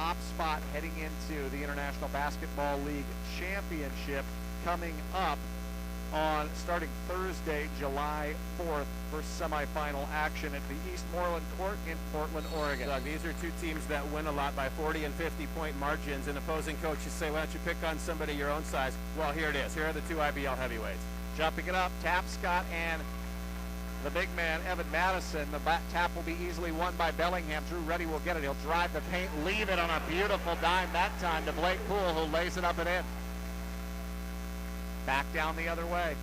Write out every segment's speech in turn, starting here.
top spot heading into the International Basketball League Championship coming up on starting Thursday, July 4th for semifinal action at the Eastmoreland Court in Portland, Oregon. Doug, these are two teams that win a lot by 40 and 50-point margins, and opposing coaches say, why don't you pick on somebody your own size? Well, here it is. Here are the two IBL heavyweights. Jumping it up, Tapscott and the big man, Evan Madison. The tap will be easily won by Bellingham. Drew Reddy will get it. He'll drive the paint, leave it on a beautiful dime that time to Blake Poole, who lays it up and in. Back down the other way.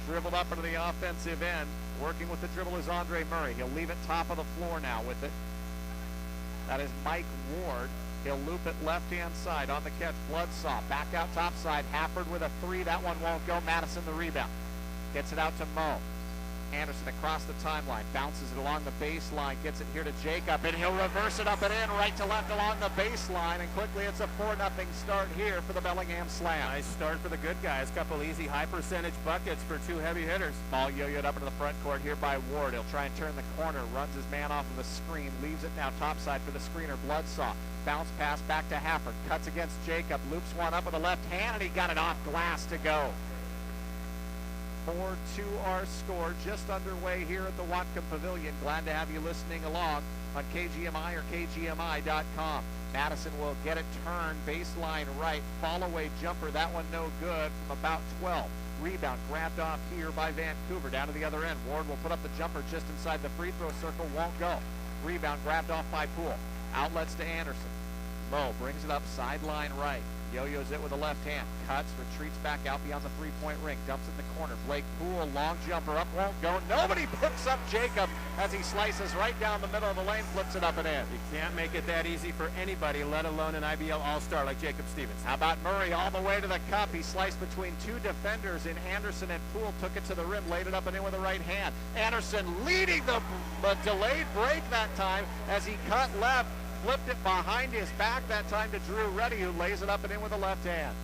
Dribbled up into the offensive end. Working with the dribble is Andre Murray. He'll leave it top of the floor now with it. That is Mike Ward. He'll loop it left-hand side on the catch. Bloodsaw back out top side. Hafford with a three. That one won't go. Madison the rebound. Gets it out to Mo. Anderson across the timeline, bounces it along the baseline, gets it here to Jacob, and he'll reverse it up and in, right to left along the baseline, and quickly it's a 4-0 start here for the Bellingham Slam. Nice start for the good guys. Couple easy high-percentage buckets for two heavy hitters. Ball yo-yoed up into the front court here by Ward. He'll try and turn the corner, runs his man off of the screen, leaves it now topside for the screener, Bloodsaw. Bounce pass back to Hafford, cuts against Jacob, loops one up with the left hand, and he got it off glass to go. 4-2 our score, just underway here at the Watcom Pavilion. Glad to have you listening along on KGMI or KGMI.com. Madison will get it turned, baseline right, fall away jumper, that one no good from about 12. Rebound grabbed off here by Vancouver, down to the other end. Ward will put up the jumper just inside the free throw circle, won't go. Rebound grabbed off by Poole. Outlets to Anderson. Mo brings it up sideline right. Yo-yos it with the left hand. Cuts, retreats back out beyond the three-point ring. Dumps in the corner. Blake Poole, long jumper up, won't go. Nobody picks up Jacob as he slices right down the middle of the lane, flips it up and in. You can't make it that easy for anybody, let alone an IBL all-star like Jacob Stevens. How about Murray all the way to the cup? He sliced between two defenders in Anderson and Poole, took it to the rim, laid it up and in with the right hand. Anderson leading the delayed break that time as he cut left. Flipped it behind his back that time to Drew Reddy, who lays it up and in with the left hand.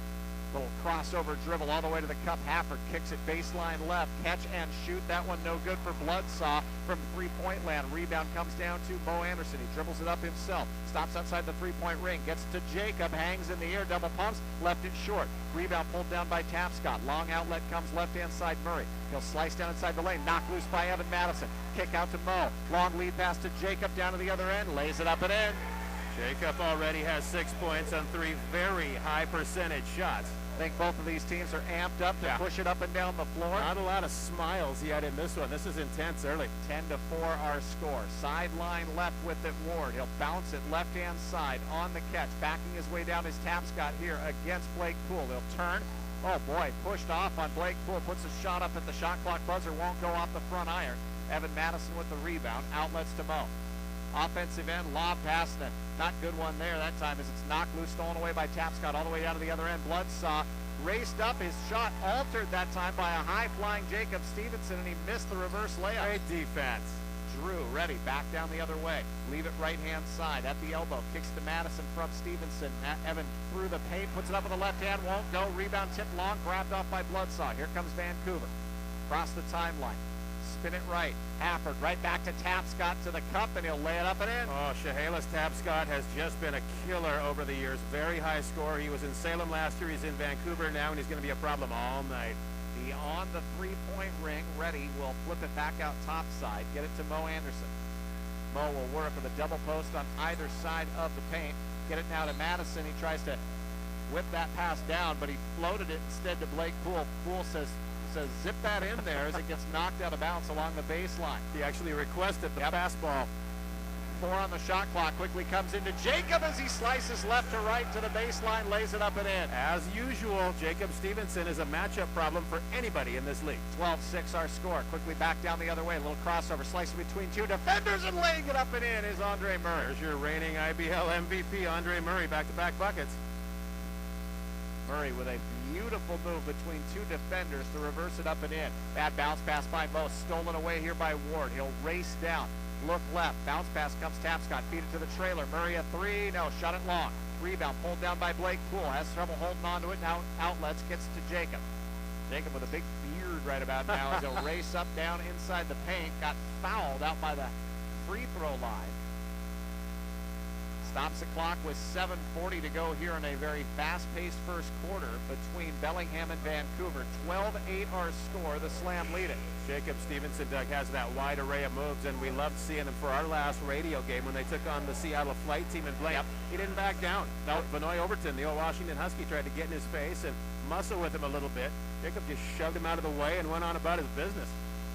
Little crossover dribble all the way to the cup. Hafford kicks it baseline left. Catch and shoot. That one no good for Bloodsaw from three-point land. Rebound comes down to Mo Anderson. He dribbles it up himself. Stops outside the three-point ring. Gets to Jacob. Hangs in the air. Double pumps. Left it short. Rebound pulled down by Tapscott. Long outlet comes left-hand side Murray. He'll slice down inside the lane. Knocked loose by Evan Madison. Kick out to Mo. Long lead pass to Jacob down to the other end. Lays it up and in. Jacob already has 6 points on 3 very high percentage shots. I think both of these teams are amped up to push it up and down the floor. Not a lot of smiles yet in this one. This is intense early. 10-4 our score. Sideline left with it, Ward. He'll bounce it left-hand side on the catch. Backing his way down is Tapscott here against Blake Poole. He'll turn. Oh boy, pushed off on Blake Poole. Puts a shot up at the shot clock buzzer. Won't go off the front iron. Evan Madison with the rebound. Outlets to Mo. Offensive end, lob pass, and a not good one there that time as it's knocked loose, stolen away by Tapscott all the way down to the other end. Bloodsaw raced up, his shot altered that time by a high-flying Jacob Stevenson, and he missed the reverse layup. Great defense. Drew Reddy back down the other way. Leave it right-hand side at the elbow. Kicks to Madison from Stevenson. Evan through the paint, puts it up with the left hand, won't go. Rebound tipped long, grabbed off by Bloodsaw. Here comes Vancouver. Across the timeline. Spin it right. Hafford right back to Tapscott to the cup, and he'll lay it up and in. Oh, Chehalis Tapscott has just been a killer over the years. Very high scorer. He was in Salem last year. He's in Vancouver now, and he's going to be a problem all night. Beyond the three-point ring, Reddy will flip it back out topside, get it to Mo Anderson. Mo will work with a double post on either side of the paint. Get it now to Madison. He tries to whip that pass down, but he floated it instead to Blake Poole. Poole says zip that in there as it gets knocked out of bounds along the baseline. He actually requested the fastball. 4 on the shot clock. Quickly comes into Jacob as he slices left to right to the baseline, lays it up and in. As usual, Jacob Stevenson is a matchup problem for anybody in this league. 12-6 our score. Quickly back down the other way. A little crossover, slicing between two defenders and laying it up and in is Andre Murray. There's your reigning IBL MVP, Andre Murray, back-to-back buckets. Murray with a beautiful move between two defenders to reverse it up and in. Bad bounce pass by Mo, stolen away here by Ward. He'll race down, look left, bounce pass comes Tapscott, feed it to the trailer. Murray a three, no, shot it long. Rebound pulled down by Blake Poole, has trouble holding on to it, now outlets, gets it to Jacob. Jacob with a big beard right about now as he'll race up down inside the paint, got fouled out by the free throw line. Stops the clock with 7:40 to go here in a very fast-paced first quarter between Bellingham and Vancouver. 12-8 our score. The Slam lead it. Jacob Stevenson, Doug, has that wide array of moves, and we loved seeing him for our last radio game when they took on the Seattle flight team in Blake. Yep. He didn't back down. Now, Vanoy Overton, the old Washington Husky, tried to get in his face and muscle with him a little bit. Jacob just shoved him out of the way and went on about his business.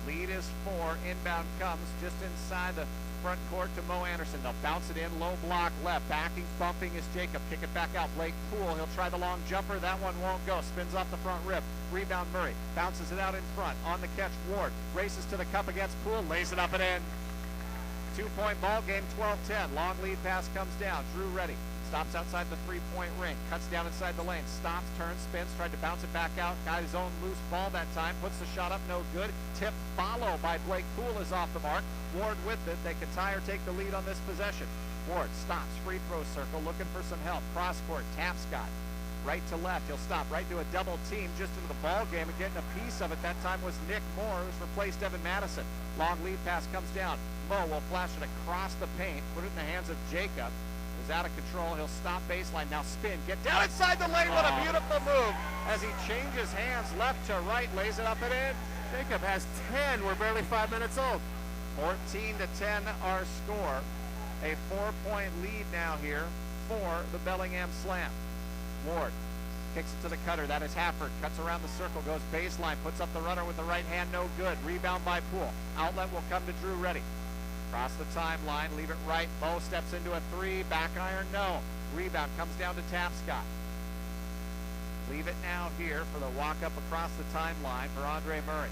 Lead is 4. Inbound comes just inside the front court to Mo Anderson. They'll bounce it in, low block left. Backing, bumping is Jacob. Kick it back out. Blake Poole. He'll try the long jumper. That one won't go. Spins off the front rib. Rebound Murray. Bounces it out in front. On the catch, Ward. Races to the cup against Poole. Lays it up and in. 2-point ball game, 12-10. Long lead pass comes down. Drew ready. Stops outside the three-point ring. Cuts down inside the lane. Stops, turns, spins. Tried to bounce it back out. Got his own loose ball that time. Puts the shot up. No good. Tip follow by Blake Poole is off the mark. Ward with it. They can tie or take the lead on this possession. Ward stops. Free throw circle. Looking for some help. Cross court. Tapscott. Right to left. He'll stop. Right to a double team just into the ball game and getting a piece of it. That time was Nick Moore, who's replaced Evan Madison. Long lead pass comes down. Mo will flash it across the paint. Put it in the hands of Jacob. Is out of control. He'll stop baseline. Now spin. Get down inside the lane. What a beautiful move as he changes hands left to right. Lays it up and in. Jacob has 10. We're barely 5 minutes old. 14-10 our score. A 4-point lead now here for the Bellingham Slam. Ward kicks it to the cutter. That is Hafford. Cuts around the circle. Goes baseline. Puts up the runner with the right hand. No good. Rebound by Poole. Outlet will come to Drew Ready. Across the timeline, leave it right. Mo steps into a three. Back iron, no. Rebound comes down to Tapscott. Leave it now here for the walk up across the timeline for Andre Murray.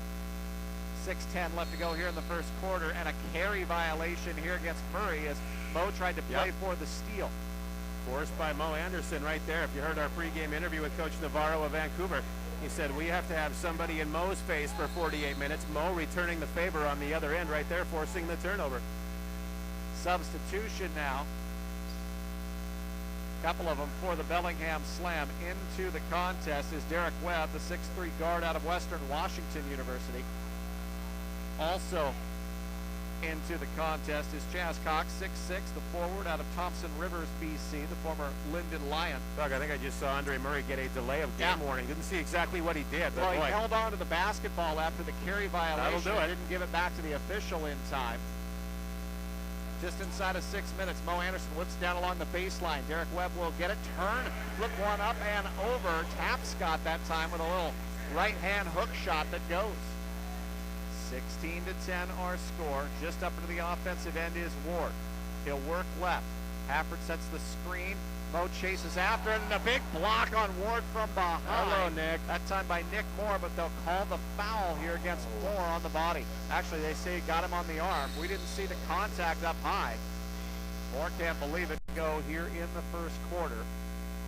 6:10 left to go here in the first quarter, and a carry violation here against Murray as Mo tried to play for the steal. Forced by Mo Anderson right there. If you heard our pregame interview with Coach Navarro of Vancouver, he said we have to have somebody in Mo's face for 48 minutes. Mo returning the favor on the other end right there, forcing the turnover. Substitution now. Couple of them for the Bellingham Slam. Into the contest is Derek Webb, the 6'3" guard out of Western Washington University. Also into the contest is Chaz Cox, 6'6", the forward out of Thompson Rivers, BC, the former Linden Lion. Doug, I think I just saw Andre Murray get a delay of game warning. Didn't see exactly what he did. But well, he held on to the basketball after the carry violation. That'll do it. Didn't give it back to the official in time. Just inside of 6 minutes, Mo Anderson whips down along the baseline. Derek Webb will get it, turn, flip one up and over. Tapscott that time with a little right-hand hook shot that goes. 16-10 our score. Just up into the offensive end is Ward. He'll work left. Hafford sets the screen. Mo chases after it, and a big block on Ward from behind. Hello, Nick. That time by Nick Moore, but they'll call the foul here against Moore on the body. Actually, they say he got him on the arm. We didn't see the contact up high. Moore can't believe it. Go here in the first quarter.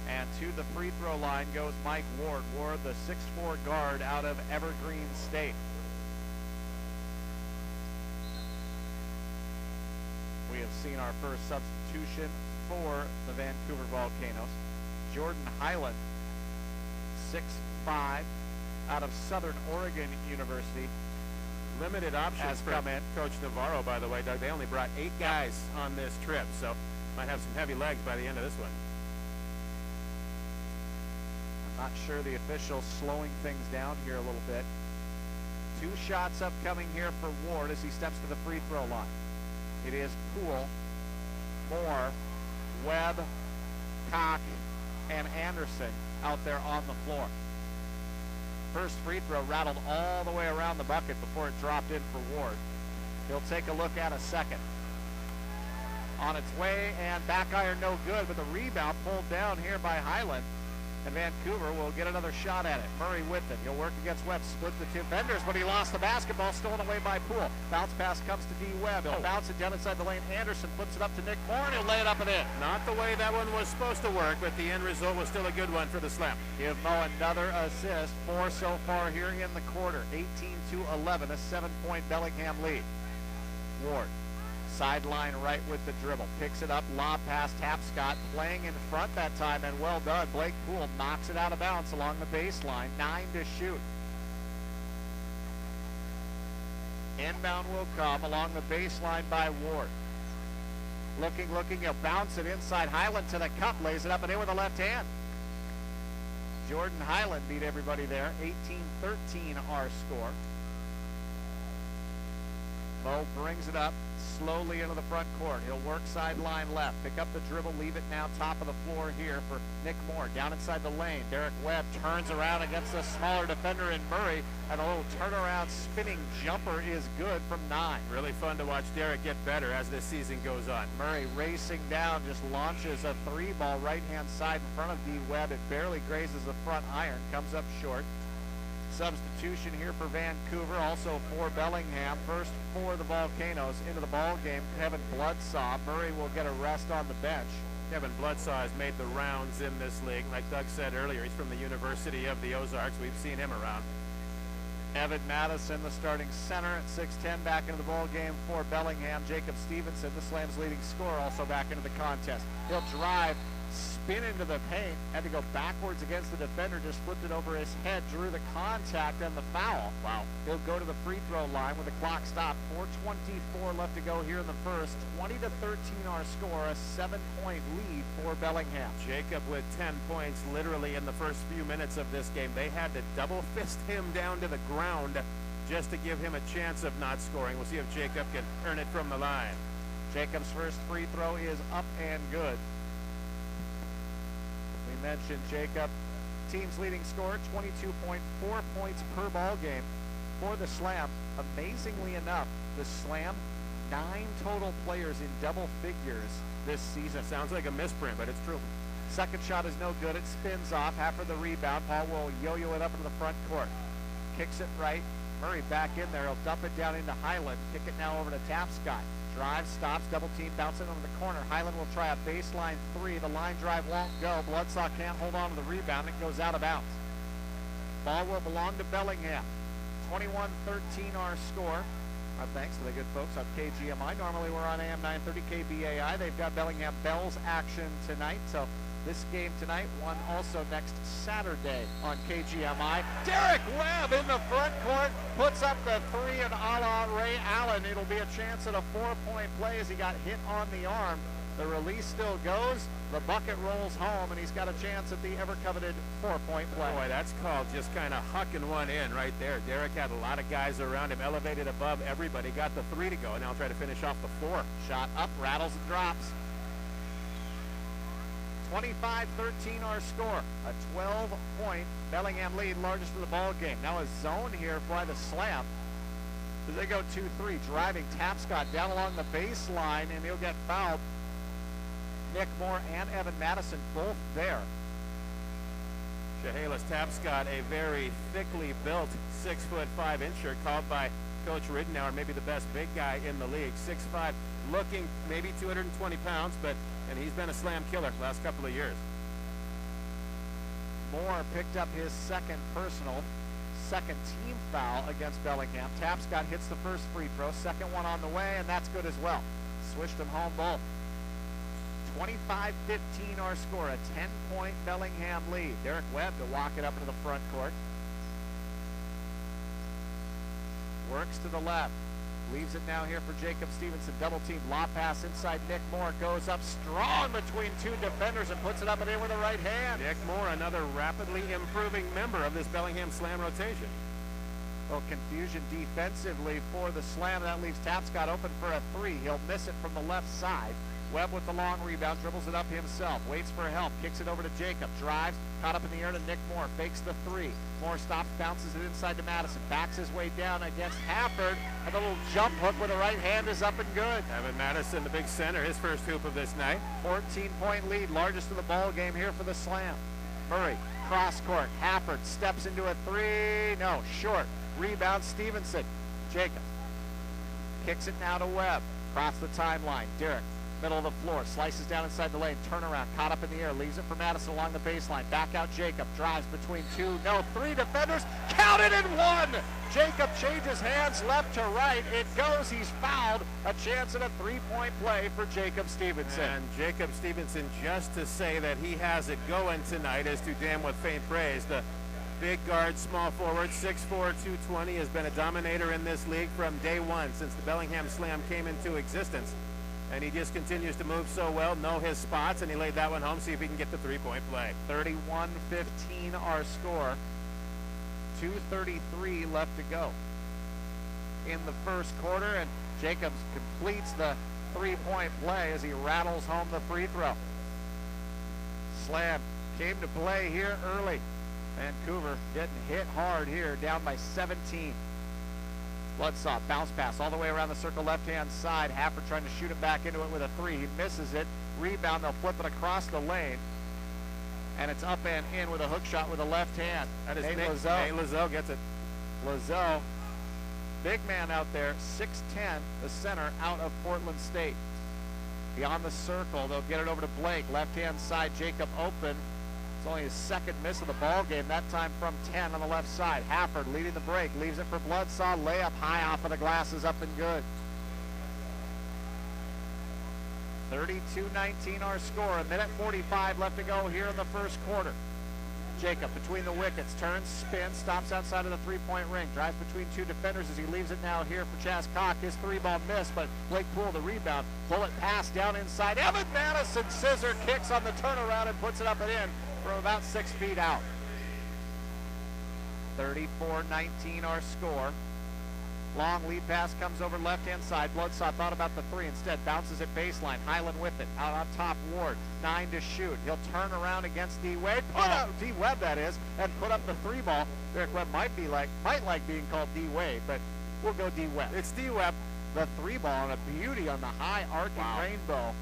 And to the free throw line goes Mike Ward. Ward, the 6'4" guard out of Evergreen State. We have seen our first substitution for the Vancouver Volcanoes. Jordan Hyland, 6'5", out of Southern Oregon University. Limited options has for come in. Coach Navarro, by the way, Doug. They only brought 8 guys on this trip, so might have some heavy legs by the end of this one. I'm not sure the official's slowing things down here a little bit. 2 shots upcoming here for Ward as he steps to the free throw line. It is Poole, Moore, Webb, Koch, and Anderson out there on the floor. First free throw rattled all the way around the bucket before it dropped in for Ward. He'll take a look at a second. On its way, and back iron no good, but the rebound pulled down here by Hyland. And Vancouver will get another shot at it. Murray with it. He'll work against Webb. Split the 2 defenders, but he lost the basketball. Stolen away by Poole. Bounce pass comes to D. Webb. He'll bounce it down inside the lane. Anderson flips it up to Nick Moore, and he'll lay it up and in. Not the way that one was supposed to work, but the end result was still a good one for the Slam. Give Mo another assist. 4 so far here in the quarter. 18-11, a 7-point Bellingham lead. Ward. Sideline right with the dribble. Picks it up, lob pass, Tapscott playing in front that time, and well done. Blake Poole knocks it out of bounds along the baseline. 9 to shoot. Inbound will come along the baseline by Ward. Looking, he'll bounce it inside. Highland to the cup, lays it up and in with the left hand. Jordan Highland beat everybody there. 18-13 our score. Mo brings it up slowly into the front court. He'll work sideline left, pick up the dribble, leave it now top of the floor here for Nick Moore. Down inside the lane, Derek Webb turns around against a smaller defender in Murray, and a little turnaround spinning jumper is good from 9. Really fun to watch Derek get better as this season goes on. Murray racing down, just launches a 3-ball right-hand side in front of D. Webb. It barely grazes the front iron, comes up short. Substitution here for Vancouver, also for Bellingham. First for the Volcanoes into the ball game, Kevin Bloodsaw. Murray will get a rest on the bench. Kevin Bloodsaw has made the rounds in this league. Like Doug said earlier, he's from the University of the Ozarks. We've seen him around. Evan Madison, the starting center at 6'10", back into the ball game for Bellingham. Jacob Stevenson, the Slam's leading scorer, also back into the contest. He'll drive, spin into the paint, had to go backwards against the defender, just flipped it over his head, drew the contact and the foul. Wow. He'll go to the free throw line with the clock stopped. 4:24 left to go here in the first. 20-13 our score, a 7-point lead for Bellingham. Jacob with 10 points literally in the first few minutes of this game. They had to double fist him down to the ground just to give him a chance of not scoring. We'll see if Jacob can earn it from the line. Jacob's first free throw is up and good. We mentioned Jacob, team's leading scorer, 22.4 points per ball game for the Slam. Amazingly enough, the Slam, 9 total players in double figures this season. Sounds like a misprint, but it's true. Second shot is no good. It spins off after the rebound. Paul will yo-yo it up into the front court. Kicks it right. Murray back in there. He'll dump it down into Highland. Kick it now over to Tapscott. Drive, stops, double team, bouncing over the corner. Highland will try a baseline 3. The line drive won't go. Bloodsaw can't hold on to the rebound. It goes out of bounds. Ball will belong to Bellingham. 21-13 our score. Our thanks to the good folks on KGMI. Normally we're on AM 930 KBAI. They've got Bellingham Bells action tonight. So this game tonight, one also next Saturday on KGMI. Derek Webb in the front court puts up the 3, and a la Ray Allen, it'll be a chance at a 4-point play as he got hit on the arm. The release still goes. The bucket rolls home, and he's got a chance at the ever-coveted 4-point play. Boy, that's called just kind of hucking one in right there. Derek had a lot of guys around him, elevated above everybody, got the 3 to go, and now try to finish off the 4. Shot up, rattles and drops. 25-13 our score. A 12-point Bellingham lead, largest of the ball game. Now a zone here by the Slam. As they go 2-3, driving Tapscott down along the baseline, and he'll get fouled. Nick Moore and Evan Madison both there. Chehalis Tapscott, a very thickly built 6'5" incher, called by Coach Ridenour maybe the best big guy in the league. 6'5", looking maybe 220 pounds, and he's been a Slam killer the last couple of years. Moore picked up his second team foul against Bellingham. Tapscott hits the first free throw, second one on the way, and that's good as well. Swished them home both. 25-15 our score, a 10-point Bellingham lead. Derek Webb to walk it up into the front court. Works to the left. Leaves it now here for Jacob Stevenson. Double team, lob pass inside Nick Moore. Goes up strong between 2 defenders and puts it up and in with the right hand. Nick Moore, another rapidly improving member of this Bellingham Slam rotation. Well, confusion defensively for the Slam. That leaves Tapscott open for a 3. He'll miss it from the left side. Webb with the long rebound, dribbles it up himself, waits for help, kicks it over to Jacob, drives, caught up in the air to Nick Moore, fakes the 3. Moore stops, bounces it inside to Madison, backs his way down against Hafford, and the little jump hook with the right hand is up and good. Evan Madison, the big center, his first hoop of this night. 14-point lead, largest of the ball game here for the Slam. Murray, cross court, Hafford steps into a 3, no, short. Rebound, Stevenson. Jacob kicks it now to Webb, across the timeline, Derek. Middle of the floor, slices down inside the lane, turnaround, caught up in the air, leaves it for Madison along the baseline, back out Jacob, drives between 2, no, 3 defenders, counted and 1! Jacob changes hands left to right, it goes, he's fouled, a chance at a 3-point play for Jacob Stevenson. And Jacob Stevenson, just to say that he has it going tonight is too damn with faint praise. The big guard, small forward, 6'4", 220, has been a dominator in this league from day one since the Bellingham Slam came into existence. And he just continues to move so well, know his spots, and he laid that one home. See if he can get the three-point play. 31-15 our score. 2:33 left to go in the first quarter, and Jacobs completes the three-point play as he rattles home the free throw. Slam came to play here early. Vancouver getting hit hard here, down by 17. Bloodsaw, bounce pass all the way around the circle left-hand side. Hafford trying to shoot it back into it with a three. He misses it. Rebound, they'll flip it across the lane. And it's up and in with a hook shot with the left hand. That is Nate Nick. Lauzon. Nate Lauzon gets it. Lauzon, big man out there, 6'10", the center out of Portland State. Beyond the circle, they'll get it over to Blake. Left-hand side, Jacob open. It's only his second miss of the ball game, that time from 10 on the left side. Hafford leading the break, leaves it for Bloodsaw. Layup high off of the glass is up and good. 32-19 our score. A minute 45 left to go here in the first quarter. Jacob between the wickets, turns, spins, stops outside of the three-point ring, drives between two defenders as he leaves it now here for Chaz Cock. His three ball missed, but Blake Poole the rebound. Bullet pass down inside. Evan Madison scissor kicks on the turnaround and puts it up and in from about 6 feet out. 34-19 our score. Long lead pass comes over left-hand side. Bloodsaw thought about the three. Instead, bounces at baseline. Highland with it. Out on top, Ward. 9 to shoot. He'll turn around against D. Wade. Put out D. Webb, that is, and put up the three ball. Derek Webb might like being called D. Wade, but we'll go D. Webb. It's D. Webb. The three ball and a beauty on the high arcing rainbow.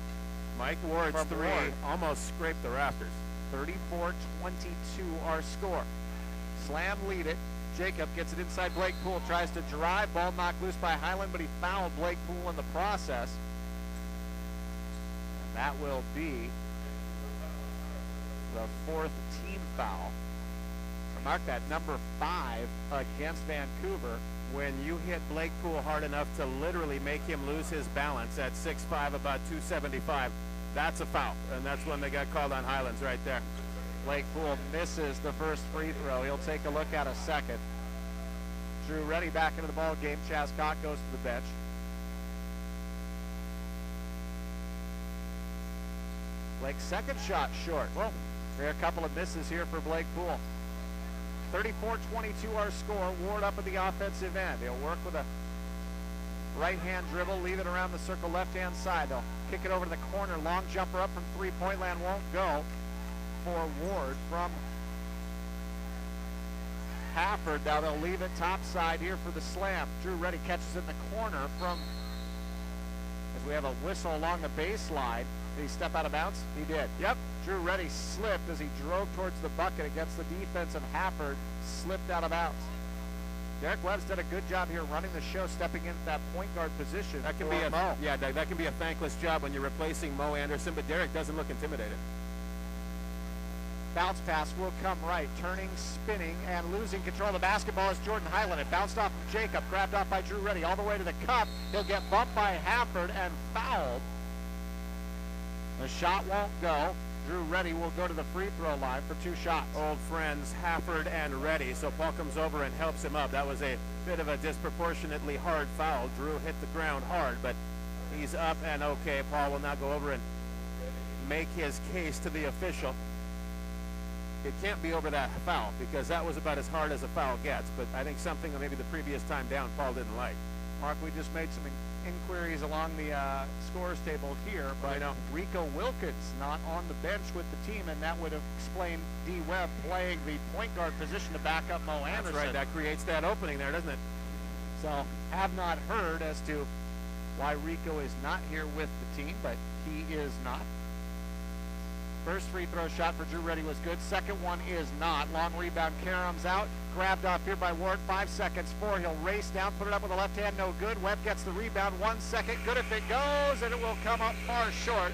Mike Ward's From three Ward. almost scraped the rafters. 34-22 our score. Slam lead it. Jacob gets it inside Blake Poole, tries to drive, ball knocked loose by Highland, but he fouled Blake Poole in the process. And that will be the fourth team foul. So mark that, number 5 against Vancouver. When you hit Blake Poole hard enough to literally make him lose his balance at 6'5", about 275, that's a foul. And that's when they got called on Highlands right there. Blake Poole misses the first free throw. He'll take a look at a second. Drew Reddy back into the ball game. Chaz Cock goes to the bench. Blake's second shot short. Well, there are a couple of misses here for Blake Poole. 34-22 our score. Ward up at the offensive end. He'll work with a right-hand dribble, leave it around the circle left-hand side. They'll kick it over to the corner. Long jumper up from three-point land won't go for Ward from Hafford. Now they'll leave it top side here for the slam. Drew Reddy catches it in the corner from, as we have a whistle along the baseline. Did he step out of bounds? He did. Yep. Drew Reddy slipped as he drove towards the bucket against the defense of Hafford. Slipped out of bounds. Derek Webb's done a good job here running the show, stepping into that point guard position. That can be that can be a thankless job when you're replacing Mo Anderson, but Derek doesn't look intimidated. Bounce pass will come right, turning, spinning, and losing control of the basketball is Jordan Highland. It bounced off of Jacob, grabbed off by Drew Reddy, all the way to the cup. He'll get bumped by Hafford and fouled. The shot won't go. Drew Reddy will go to the free throw line for 2 shots. Old friends Hafford and Reddy, so Paul comes over and helps him up. That was a bit of a disproportionately hard foul. Drew hit the ground hard, but he's up and okay. Paul will now go over and make his case to the official. It can't be over that foul because that was about as hard as a foul gets, but I think something maybe the previous time down Paul didn't like. Mark, we just made some inquiries along the scores table here, but Rico Wilkins not on the bench with the team, and that would have explained D. Webb playing the point guard position to back up Mo Anderson. That's right, that creates that opening there, doesn't it? So, have not heard as to why Rico is not here with the team, but he is not. First free throw shot for Drew Reddy was good. Second one is not. Long rebound, Karam's out. Grabbed off here by Ward. 5 seconds, 4. He'll race down, put it up with the left hand, no good. Webb gets the rebound. 1 second, good if it goes, and it will come up far short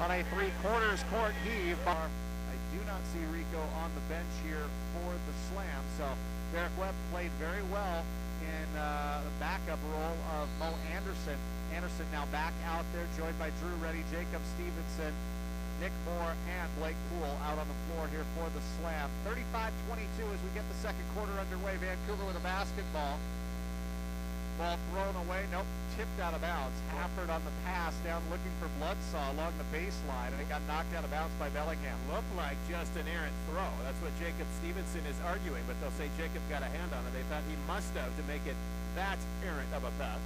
on a 3/4 court heave. I do not see Rico on the bench here for the slam, so Derek Webb played very well in the backup role of Mo Anderson. Anderson now back out there, joined by Drew Reddy, Jacob Stevenson, Nick Moore, and Blake Poole out on the floor here for the slam. 35-22 as we get the second quarter underway. Vancouver with a basketball. Ball thrown away. Nope, tipped out of bounds. Hafford on the pass down looking for Bloodsaw along the baseline, and it got knocked out of bounds by Bellingham. Looked like just an errant throw. That's what Jacob Stevenson is arguing, but they'll say Jacob got a hand on it. They thought he must have to make it that errant of a pass.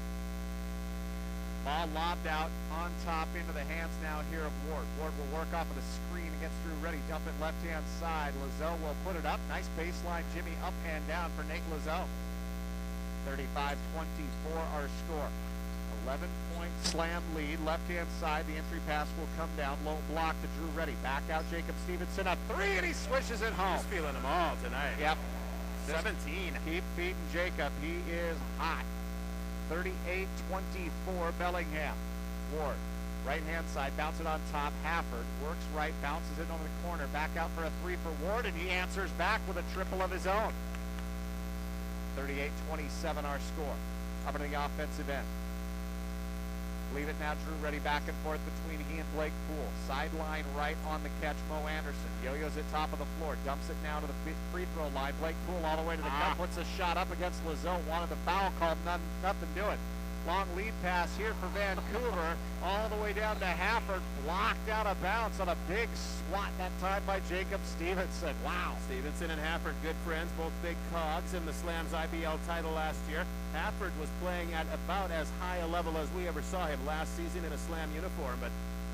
Ball lobbed out on top into the hands now here of Ward. Ward will work off of the screen against Drew Reddy. Dump it left-hand side. Lazo will put it up. Nice baseline Jimmy up and down for Nate Lazo. 35-24 our score. 11-point slam lead. Left-hand side. The entry pass will come down. Low block to Drew Reddy. Back out Jacob Stevenson. A three, and he swishes it home. He's feeling them all tonight. Yep. 17. Keep feeding Jacob. He is hot. 38-24 Bellingham. Ward, right-hand side, bounce it on top. Hafford works right, bounces it over the corner. Back out for a three for Ward, and he answers back with a triple of his own. 38-27 our score. Up into the offensive end. Leave it now, Drew Reddy back and forth between he and Blake Poole. Sideline right on the catch, Mo Anderson. Yo-yo's at top of the floor. Dumps it now to the free throw line. Blake Poole all the way to the cup. Puts a shot up against Lazo. Wanted the foul called. Nothing doing. Long lead pass here for Vancouver. All the way down to Hafford. Blocked out of bounds on a big swat that time by Jacob Stevenson. Wow. Stevenson and Hafford, good friends, both big cogs in the Slams IBL title last year. Hafford was playing at about as high a level as we ever saw him last season in a Slam uniform, but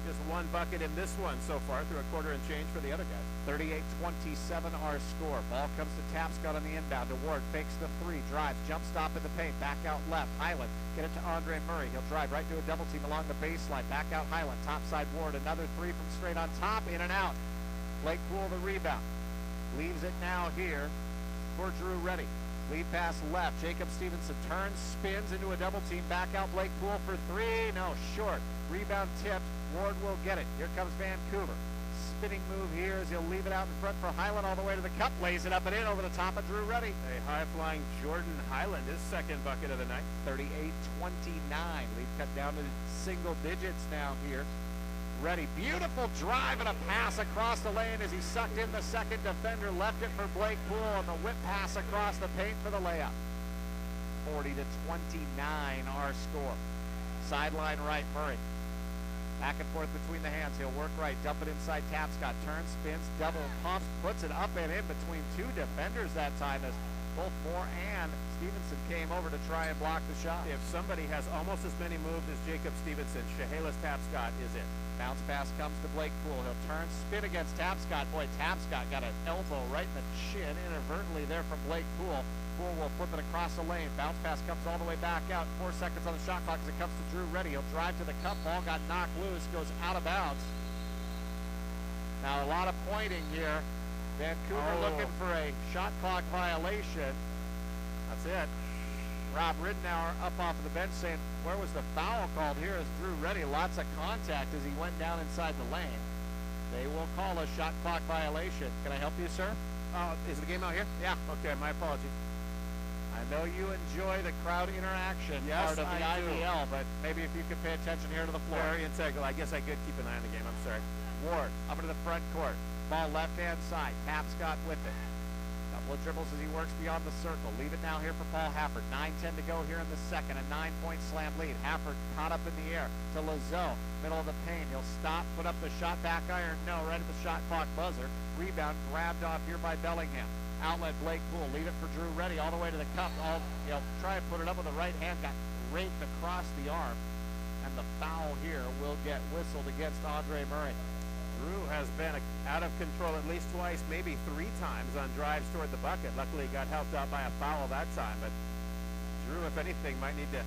just one bucket in this one so far through a quarter and change for the other guys. 38-27 our score. Ball comes to Tapscott on the inbound. To Ward, fakes the three, drives, jump stop in the paint, back out left. Highland, get it to Andre Murray. He'll drive right to a double team along the baseline. Back out Highland, top side Ward. Another three from straight on top, in and out. Blake Poole the rebound. Leaves it now here for Drew Reddy. Lead pass left. Jacob Stevenson turns, spins into a double team. Back out Blake Poole for three. No, short. Rebound tipped. Ward will get it. Here comes Vancouver. Spinning move here as he'll leave it out in front for Highland all the way to the cup. Lays it up and in over the top of Drew Reddy. A high-flying Jordan Highland, his second bucket of the night. 38-29. Lead cut down to single digits now here. Reddy, beautiful drive and a pass across the lane as he sucked in the second defender. Left it for Blake Poole, and the whip pass across the paint for the layup. 40-29 our score. Sideline right, Murray. Back and forth between the hands. He'll work right, dump it inside Tapscott. Turns, spins, double pumps, puts it up and in between two defenders that time as both Moore and Stevenson came over to try and block the shot. If somebody has almost as many moves as Jacob Stevenson, Chehalis Tapscott is it. Bounce pass comes to Blake Poole. He'll turn, spin against Tapscott. Boy, Tapscott got an elbow right in the chin inadvertently there from Blake Poole. Poole will flip it across the lane. Bounce pass comes all the way back out. 4 seconds on the shot clock as it comes to Drew Reddy. He'll drive to the cup. Ball got knocked loose. Goes out of bounds. Now a lot of pointing here. Vancouver looking for a shot clock violation. That's it. Rob Ridenour up off of the bench saying, where was the foul called here as Drew Reddy? Lots of contact as he went down inside the lane. They will call a shot clock violation. Can I help you, sir? Is the game out here? Yeah. Okay, my apology. I know you enjoy the crowd interaction part of the IBL, but maybe if you could pay attention here to the floor. Very integral. I guess I could keep an eye on the game. I'm sorry. Ward up into the front court. Ball left-hand side. Tapscott with it. Couple of dribbles as he works beyond the circle. Leave it now here for Paul Hafford. 9:10 to go here in the second. A 9-point slam lead. Hafford caught up in the air to Lazo. Middle of the paint. He'll stop, put up the shot, back iron. No, right at the shot clock buzzer. Rebound grabbed off here by Bellingham. Outlet Blake Poole. Leave it for Drew Reddy all the way to the cup. He'll try and put it up with the right hand. Got raked across the arm. And the foul here will get whistled against Andre Murray. Drew has been out of control at least twice, maybe 3 times on drives toward the bucket. Luckily, he got helped out by a foul that time. But Drew, if anything, might need to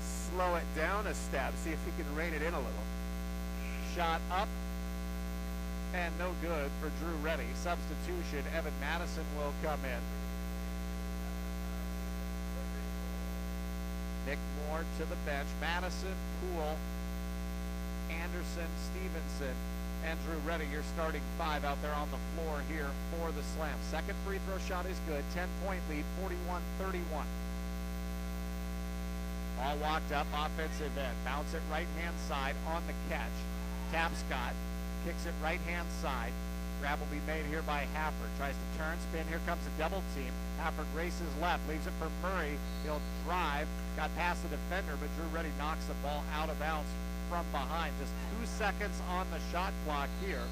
slow it down a step, see if he can rein it in a little. Shot up and no good for Drew Reddy. Substitution, Evan Madison will come in. Nick Moore to the bench. Madison, Poole, Anderson, Stevenson, and Drew Reddy, your starting 5 out there on the floor here for the Slam. Second free throw shot is good. 10-point lead, 41-31. All walked up, offensive end. Bounce it right-hand side on the catch. Tapscott kicks it right-hand side. Grab will be made here by Hafford. Tries to turn, spin. Here comes a double team. Hafford races left, leaves it for Murray. He'll drive. Got past the defender, but Drew Reddy knocks the ball out of bounds from behind. Just 2 seconds on the shot clock here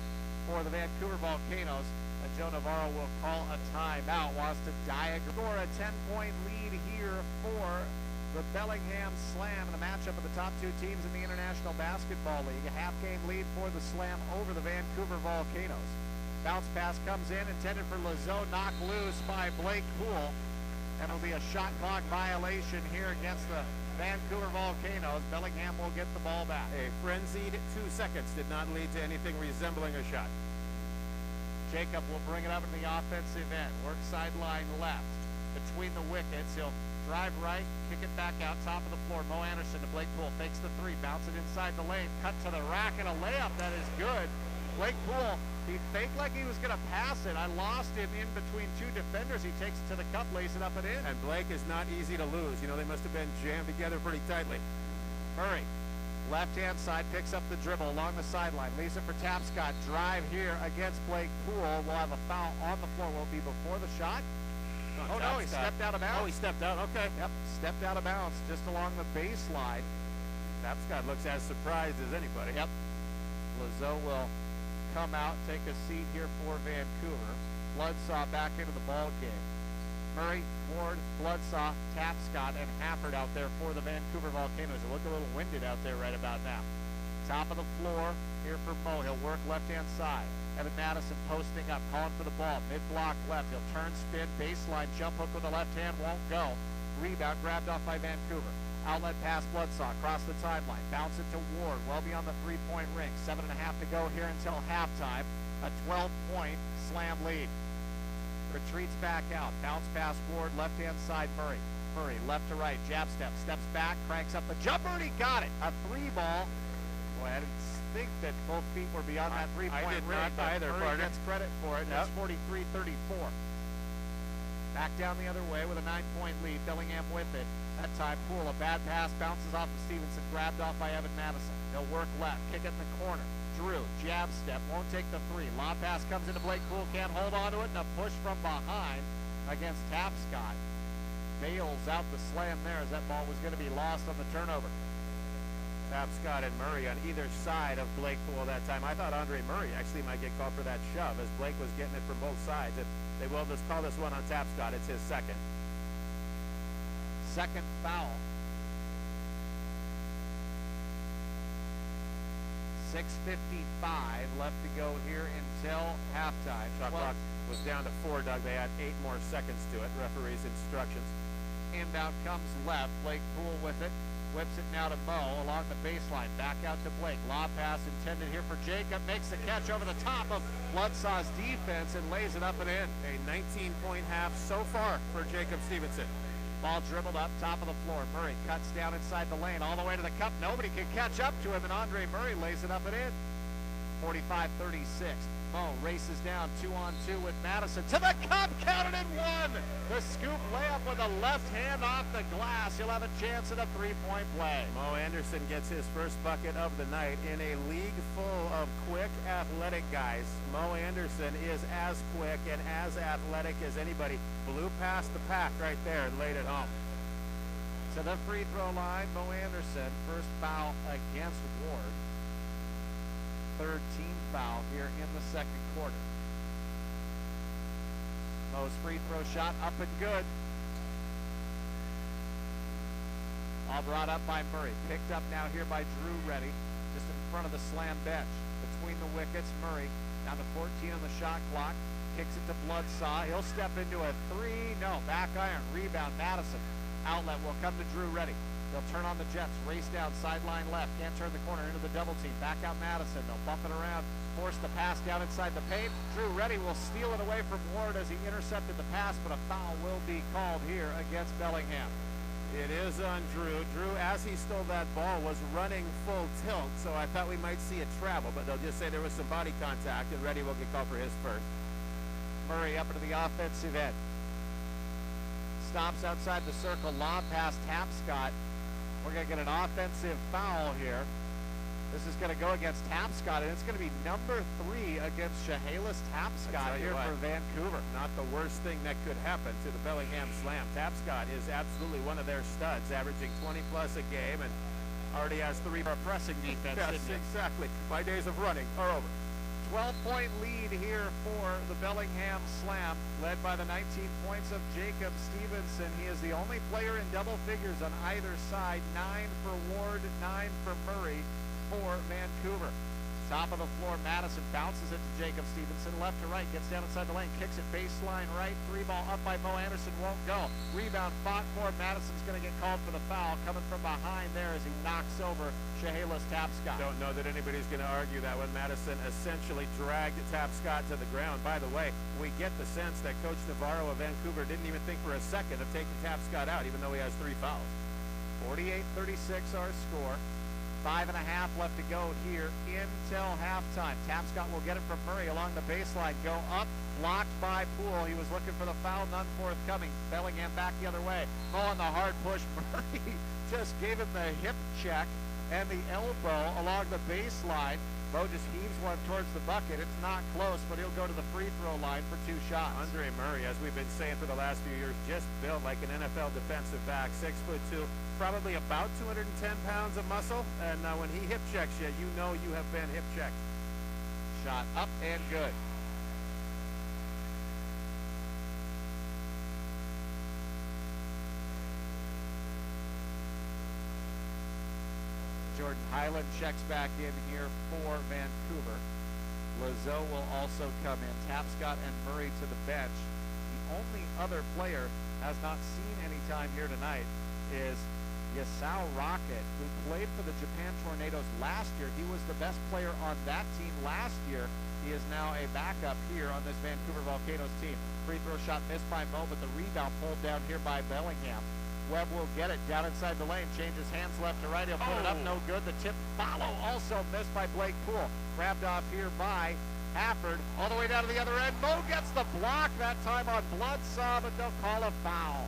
for the Vancouver Volcanoes. And Joe Navarro will call a timeout. Wants to score a 10-point lead here for the Bellingham Slam in a matchup of the top 2 teams in the International Basketball League. A half-game lead for the Slam over the Vancouver Volcanoes. Bounce pass comes in, intended for Lazo, knocked loose by Blake Poole. And it'll be a shot clock violation here against the Vancouver Volcanoes. Bellingham will get the ball back. A frenzied 2 seconds did not lead to anything resembling a shot. Jacob will bring it up in the offensive end. Work sideline left. Between the wickets, he'll drive right, kick it back out, top of the floor. Mo Anderson to Blake Poole, fakes the 3, bounce it inside the lane, cut to the rack, and a layup that is good. Blake Poole, he faked like he was going to pass it. I lost him in between 2 defenders. He takes it to the cup, lays it up and in. And Blake is not easy to lose. You know, they must have been jammed together pretty tightly. Murray, left-hand side, picks up the dribble along the sideline, leaves it for Tapscott. Drive here against Blake Poole. We'll have a foul on the floor. Will it be before the shot? Oh, no, he stepped out of bounds. Oh, he stepped out, okay. Yep, stepped out of bounds just along the baseline. Tapscott looks as surprised as anybody. Yep. Lazo will come out, take a seat here for Vancouver. Bloodsaw back into the ball game. Murray, Ward, Bloodsaw, Tapscott, and Hafford out there for the Vancouver Volcanoes. They look a little winded out there right about now. Top of the floor here for Mo. He'll work left-hand side. Evan Madison posting up, calling for the ball. Mid-block left. He'll turn, spin, baseline, jump hook with the left hand, won't go. Rebound grabbed off by Vancouver. Outlet pass, Bloodsaw, across the timeline. Bounce it to Ward, well beyond the 3-point ring. 7.5 to go here until halftime. A 12-point Slam lead. Retreats back out. Bounce pass, Ward, left-hand side, Murray. Murray, left to right, jab step, steps back, cranks up the jumper, and he got it. A 3 ball. Boy, I didn't think that both feet were beyond that 3-point ring. I did not either, Murray gets credit for it. That's 43-34. Back down the other way with a 9-point lead. Bellingham with it. That time, Poole, a bad pass, bounces off of Stevenson, grabbed off by Evan Madison. He'll work left, kick it in the corner. Drew, jab step, won't take the 3. Lob pass comes into Blake Poole, can't hold on to it, and a push from behind against Tapscott. Bails out the slam there as that ball was going to be lost on the turnover. Tapscott and Murray on either side of Blake Poole that time. I thought Andre Murray actually might get called for that shove as Blake was getting it from both sides. They will just call this one on Tapscott. It's his second. Second foul. 6:55 left to go here until halftime. Shot clock was down to 4, Doug. They had 8 more seconds to it. Referee's instructions. Inbound comes left. Blake Poole with it. Whips it now to Mo along the baseline. Back out to Blake. Lob pass intended here for Jacob. Makes the catch over the top of Bloodsaw's defense and lays it up and in. A 19-point half so far for Jacob Stevenson. Ball dribbled up, top of the floor. Murray cuts down inside the lane, all the way to the cup. Nobody can catch up to him, and Andre Murray lays it up and in. 45-36. Mo races down 2-on-2 with Madison to the cup, counted and one. The scoop layup with a left hand off the glass. He'll have a chance at a 3-point play. Mo Anderson gets his first bucket of the night in a league full of quick, athletic guys. Mo Anderson is as quick and as athletic as anybody. Blew past the pack right there and laid it home. To the free throw line, Mo Anderson, first foul against Ward. Third team foul here in the second quarter. Mo's free throw shot up and good. All brought up by Murray. Picked up now here by Drew Reddy, just in front of the Slam bench. Between the wickets, Murray down to 14 on the shot clock. Kicks it to Bloodsaw. He'll step into a 3. No, back iron. Rebound, Madison. Outlet will come to Drew Reddy. They'll turn on the Jets, race down, sideline left, can't turn the corner into the double team. Back out Madison, they'll bump it around, force the pass down inside the paint. Drew Reddy will steal it away from Ward as he intercepted the pass, but a foul will be called here against Bellingham. It is on Drew. Drew, as he stole that ball, was running full tilt, so I thought we might see it travel, but they'll just say there was some body contact, and Reddy will get called for his first. Murray up into the offensive end. Stops outside the circle, lob pass Tapscott. We're going to get an offensive foul here. This is going to go against Tapscott, and it's going to be number 3 against Chehalis Tapscott here for Vancouver. Not the worst thing that could happen to the Bellingham Slam. Tapscott is absolutely one of their studs, averaging 20-plus a game, and already has 3 for pressing defense. Yes, exactly. My days of running are over. 12-point lead here for the Bellingham Slam, led by the 19 points of Jacob Stevenson. He is the only player in double figures on either side. 9 for Ward, 9 for Murray for Vancouver. Top of the floor, Madison bounces it to Jacob Stevenson, left to right, gets down inside the lane, kicks it baseline right, 3 ball up by Mo Anderson, won't go. Rebound fought for, Madison's going to get called for the foul, coming from behind there as he knocks over Chehalis Tapscott. Don't know that anybody's going to argue that when Madison essentially dragged Tapscott to the ground. By the way, we get the sense that Coach Navarro of Vancouver didn't even think for a second of taking Tapscott out, even though he has 3 fouls. 48-36 our score. 5.5 left to go here until halftime. Tapscott will get it from Murray along the baseline. Go up, blocked by Poole. He was looking for the foul, none forthcoming. Bellingham back the other way. Mo on the hard push. Murray just gave him the hip check and the elbow along the baseline. Mo just heaves one towards the bucket. It's not close, but he'll go to the free throw line for 2 shots. Andre Murray, as we've been saying for the last few years, just built like an NFL defensive back, 6'2", probably about 210 pounds of muscle. And when he hip checks you, you know you have been hip checked. Shot up and good. Jordan Highland checks back in here for Vancouver. Lazo will also come in. Tapscott and Murray to the bench. The only other player has not seen any time here tonight is Yasau Rocket, who played for the Japan Tornadoes last year. He was the best player on that team last year. He is now a backup here on this Vancouver Volcanoes team. Free throw shot missed by Mo, but the rebound pulled down here by Bellingham. Webb will get it down inside the lane, changes hands left to right, he'll put it up, no good. The tip follow also missed by Blake Poole. Grabbed off here by Hafford, all the way down to the other end. Mo gets the block that time on Bloodsaw, but they'll call a foul.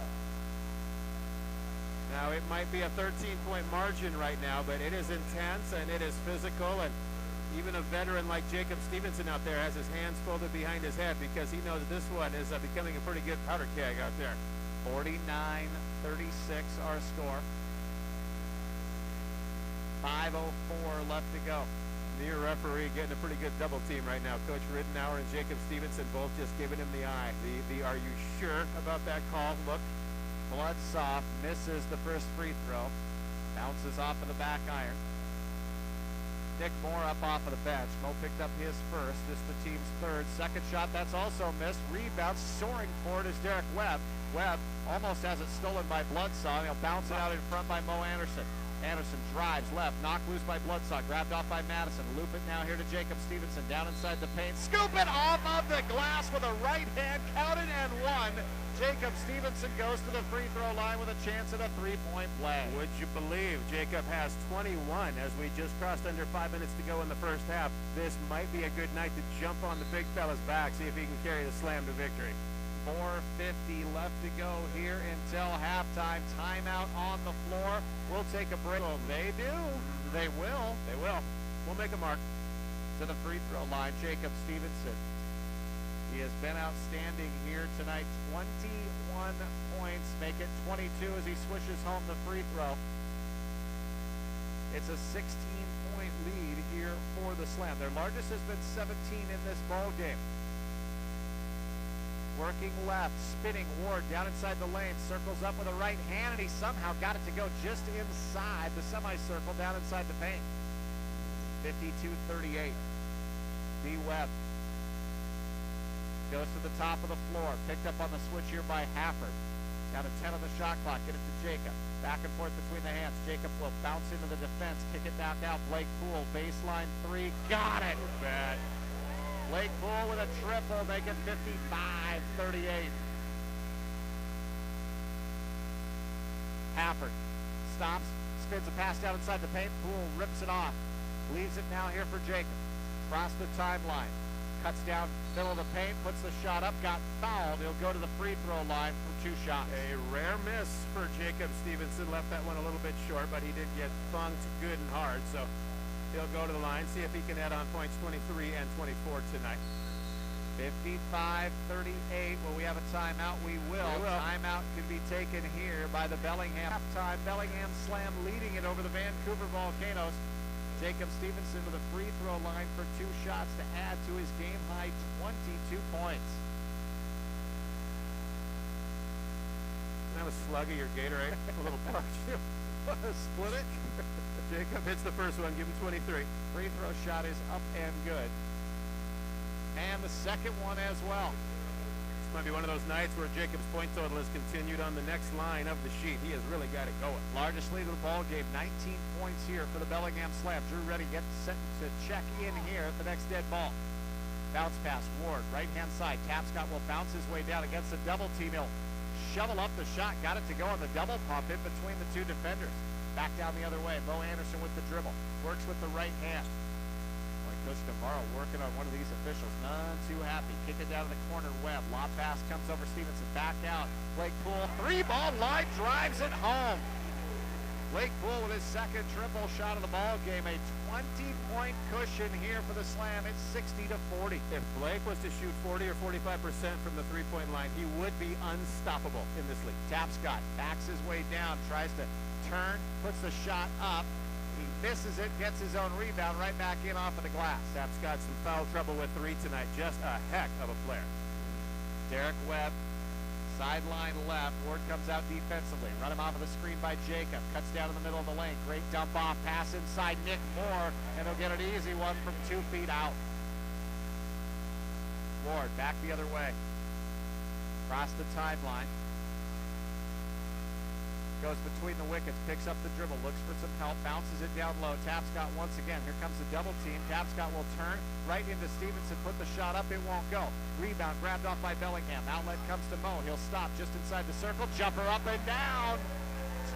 Now, it might be a 13-point margin right now, but it is intense and it is physical, and even a veteran like Jacob Stevenson out there has his hands folded behind his head because he knows this one is becoming a pretty good powder keg out there. 49-36 our score. 5:04 left to go. Near referee getting a pretty good double team right now. Coach Riddenauer and Jacob Stevenson both just giving him the eye. The are you sure about that call look. Bloodsoft misses the first free throw. Bounces off of the back iron. Nick Moore up off of the bench. Mo picked up his first, just the team's third. Second shot, that's also missed. Rebound, soaring forward is Derek Webb. Webb almost has it stolen by Bloodsaw. He'll bounce it out in front by Mo Anderson. Anderson drives left, knocked loose by Bloodsaw, grabbed off by Madison. Loop it now here to Jacob Stevenson, down inside the paint. Scoop it off of the glass with a right hand, counted and one. Jacob Stevenson goes to the free throw line with a chance at a 3-point play. Would you believe Jacob has 21 as we just crossed under 5 minutes to go in the first half. This might be a good night to jump on the big fella's back, see if he can carry the Slam to victory. 4:50 left to go here until halftime. Timeout on the floor. We'll take a break. Oh, they do. They will. They will. We'll make a mark. To the free throw line, Jacob Stevenson. He has been outstanding here tonight. 21 points, make it 22 as he swishes home the free throw. It's a 16-point lead here for the Slam. Their largest has been 17 in this ball game. Working left, spinning Ward down inside the lane, circles up with a right hand, and he somehow got it to go just inside the semicircle down inside the paint. 52-38. D. Webb goes to the top of the floor, picked up on the switch here by Hafford. Down to 10 on the shot clock, get it to Jacob. Back and forth between the hands. Jacob will bounce into the defense, kick it back out. Blake Poole, baseline 3, got it! Bad. Blake Poole with a triple, make it 55-38. Hafford stops, spins a pass down inside the paint. Poole rips it off. Leaves it now here for Jacob. Across the timeline. Cuts down middle of the paint, puts the shot up, got fouled. He'll go to the free throw line for 2 shots. A rare miss for Jacob Stevenson. Left that one a little bit short, but he did get thunked good and hard. So He'll go to the line, see if he can add on points 23 and 24 tonight. 55-38. Will we have a timeout? We will. Timeout can be taken here by the Bellingham. Halftime, Bellingham Slam leading it over the Vancouver Volcanoes. Jacob Stevenson to the free throw line for 2 shots to add to his game-high 22 points. That was slug of your Gatorade. A little parched. Split it. Jacob hits the first one, give him 23. Free throw shot is up and good. And the second one as well. This might be one of those nights where Jacob's point total has continued on the next line of the sheet. He has really got it going. Largest lead of the ball game, 19 points here for the Bellingham Slam. Drew Reddy gets set to check in here at the next dead ball. Bounce pass, Ward, right-hand side. Tapscott will bounce his way down against the double team. He'll shovel up the shot, got it to go on the double pump in between the 2 defenders. Back down the other way, Mo Anderson with the dribble. Works with the right hand. Coach Navarro working on one of these officials. None too happy. Kick it down to the corner. Webb. Lob pass comes over Stevenson. Back out. Blake Poole. 3-ball line. Drives it home. Blake Poole with his second triple shot of the ball game. A 20-point cushion here for the Slam. It's 60-40. If Blake was to shoot 40 or 45% from the three-point line, he would be unstoppable in this league. Tapscott backs his way down. Tries to turn. Puts the shot up. He misses it, gets his own rebound right back in off of the glass. Tap's got some foul trouble with 3 tonight. Just a heck of a player. Derek Webb, sideline left. Ward comes out defensively. Run him off of the screen by Jacob. Cuts down in the middle of the lane. Great dump off. Pass inside Nick Moore, and he'll get an easy one from 2 feet out. Ward back the other way. Across the timeline. Goes between the wickets, picks up the dribble, looks for some help, bounces it down low. Tapscott once again. Here comes the double team. Tapscott will turn right into Stevenson, put the shot up, it won't go. Rebound grabbed off by Bellingham. Outlet comes to Mo. He'll stop just inside the circle. Jumper up and down.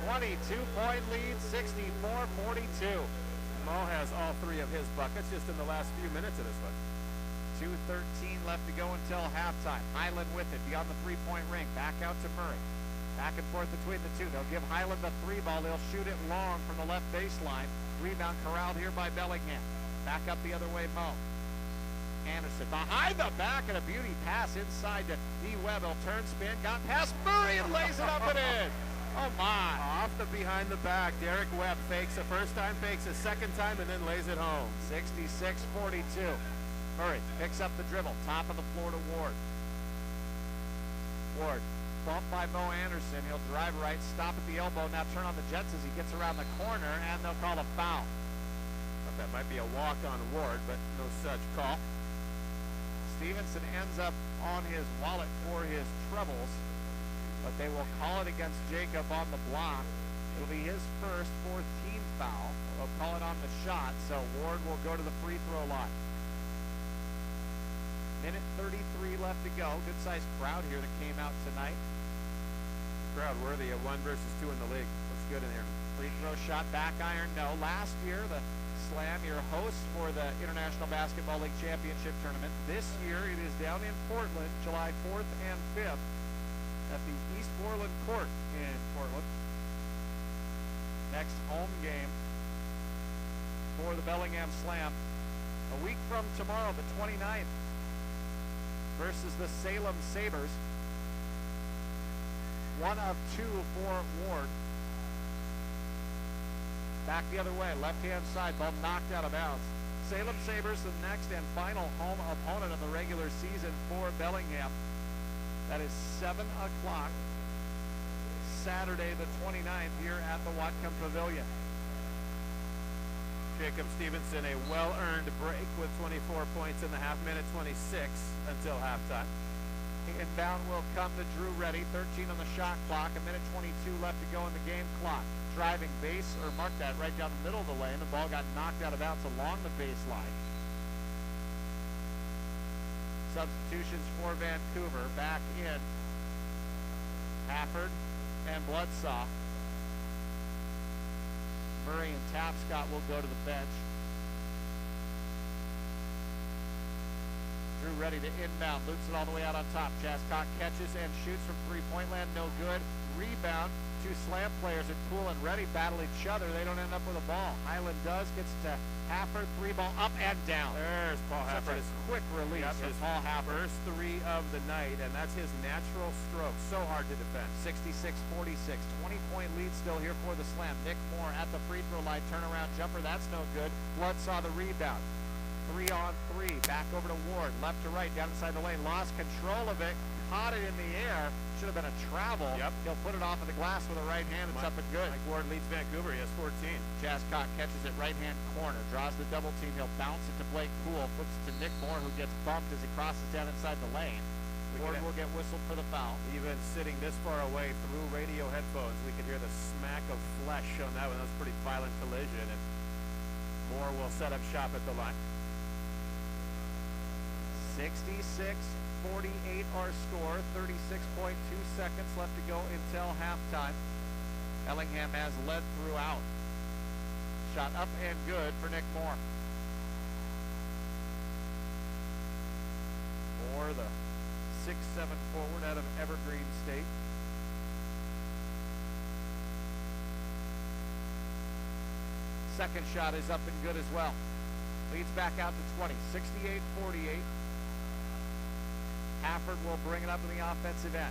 22-point lead, 64-42. Mo has all 3 of his buckets just in the last few minutes of this one. 2:13 left to go until halftime. Highland with it beyond the 3-point ring. Back out to Murray. Back and forth between the 2. They'll give Highland the 3-ball. They'll shoot it long from the left baseline. Rebound corralled here by Bellingham. Back up the other way, Mo. Anderson behind the back and a beauty pass inside to E. Webb. He'll turn, spin, got past Murray and lays it up and in. Oh my. Off the behind the back. Derek Webb fakes a first time, fakes a second time, and then lays it home. 66-42. Murray picks up the dribble. Top of the floor to Ward. Ward. Bumped by Mo Anderson. He'll drive right, stop at the elbow, now turn on the Jets as he gets around the corner, and they'll call a foul. Thought that might be a walk on Ward, but no such call. Stevenson ends up on his wallet for his troubles, but they will call it against Jacob on the block. It'll be his first 4th team foul. They'll call it on the shot, so Ward will go to the free throw line. Minute 33 left to go. Good-sized crowd here that came out tonight. Crowd worthy of 1 versus 2 in the league. Looks good in here. Free throw shot, back iron, no. Last year, the Slam, your host for the International Basketball League Championship Tournament. This year, it is down in Portland, July 4th and 5th at the East Borland Court in Portland. Next home game for the Bellingham Slam. A week from tomorrow, the 29th, versus the Salem Sabres. 1 of 2 for Ward. Back the other way, left-hand side, ball knocked out of bounds. Salem Sabres, the next and final home opponent of the regular season for Bellingham. That is 7 o'clock, Saturday the 29th here at the Watcom Pavilion. Jacob Stevenson, a well-earned break with 24 points in the half, minute 26 until halftime. Inbound will come to Drew Reddy, 13 on the shot clock, a minute 22 left to go in the game clock. Driving base, or mark that right down the middle of the lane. The ball got knocked out of bounds along the baseline. Substitutions for Vancouver. Back in Hafford and Bloodsaw. Murray and Tapscott will go to the bench. Drew Reddy to inbound, loops it all the way out on top. Chascott catches and shoots from 3-point land, no good. Rebound two slam players in Poole and Reddy battle each other. They don't end up with a ball. Highland does, gets to Hafford, 3 ball up and down. There's Paul Hafford. Such a quick release from Paul Hafford. First 3 of the night, and that's his natural stroke. So hard to defend. 66-46, 20-point lead still here for the Slam. Nick Moore at the free throw line, turnaround jumper, that's no good. Blood saw the rebound. 3-on-3, back over to Ward, left to right, down inside the lane, lost control of it, caught it in the air, should have been a travel. Yep. He'll put it off of the glass with a right hand, it's up and good. Mike Ward leads Vancouver, he has 14. Jazz Cock catches it right hand corner, draws the double team, he'll bounce it to Blake Poole, flips it to Nick Moore, who gets bumped as he crosses down inside the lane. Ward will get whistled for the foul. Even sitting this far away through radio headphones, we could hear the smack of flesh on that one. That was a pretty violent collision, and Moore will set up shop at the line. 66-48 our score, 36.2 seconds left to go until halftime. Bellingham has led throughout. Shot up and good for Nick Moore. Moore, the 6'7" forward out of Evergreen State. Second shot is up and good as well. Leads back out to 20, 68-48. Hafford will bring it up in the offensive end.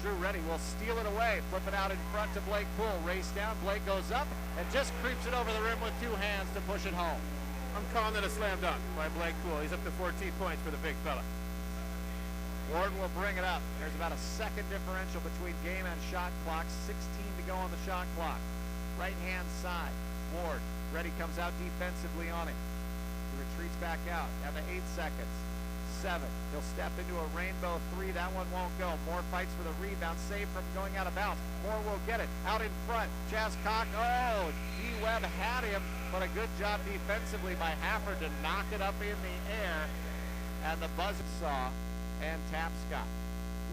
Drew Reddy will steal it away, flip it out in front to Blake Poole. Race down, Blake goes up and just creeps it over the rim with 2 hands to push it home. I'm calling it a slam dunk by Blake Poole. He's up to 14 points for the big fella. Ward will bring it up. There's about a second differential between game and shot clock. 16 to go on the shot clock. Right-hand side, Ward. Reddy comes out defensively on him. He retreats back out, down to 8 seconds. 7. He'll step into a rainbow 3. That one won't go. Moore fights for the rebound, saved from going out of bounds. Moore will get it. Out in front, Jazz Cock. Oh, D. Webb had him, but a good job defensively by Hafford to knock it up in the air. And the buzzer saw and Tapscott.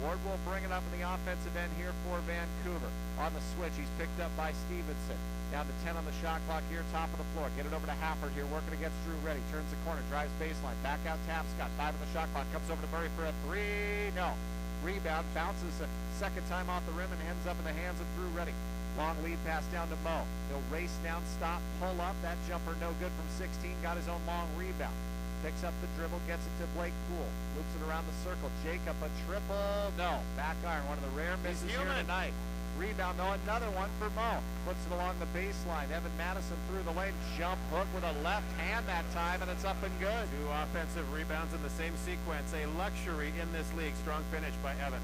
Ward will bring it up in the offensive end here for Vancouver. On the switch, he's picked up by Stevenson. Down to 10 on the shot clock here, top of the floor. Get it over to Hafford here, working against Drew Reddy. Turns the corner, drives baseline. Back out Tapscott. 5 on the shot clock. Comes over to Murray for a 3. No. Rebound, bounces a second time off the rim and ends up in the hands of Drew Reddy. Long lead pass down to Mo. He'll race down, stop, pull up. That jumper no good from 16. Got his own long rebound. Picks up the dribble, gets it to Blake Poole. Loops it around the circle. Jacob, a triple. No. Back iron, one of the rare misses here tonight. Rebound, though, another one for Mo. Puts it along the baseline. Evan Madison through the lane. Jump hook with a left hand that time, and it's up and good. 2 offensive rebounds in the same sequence. A luxury in this league. Strong finish by Evan.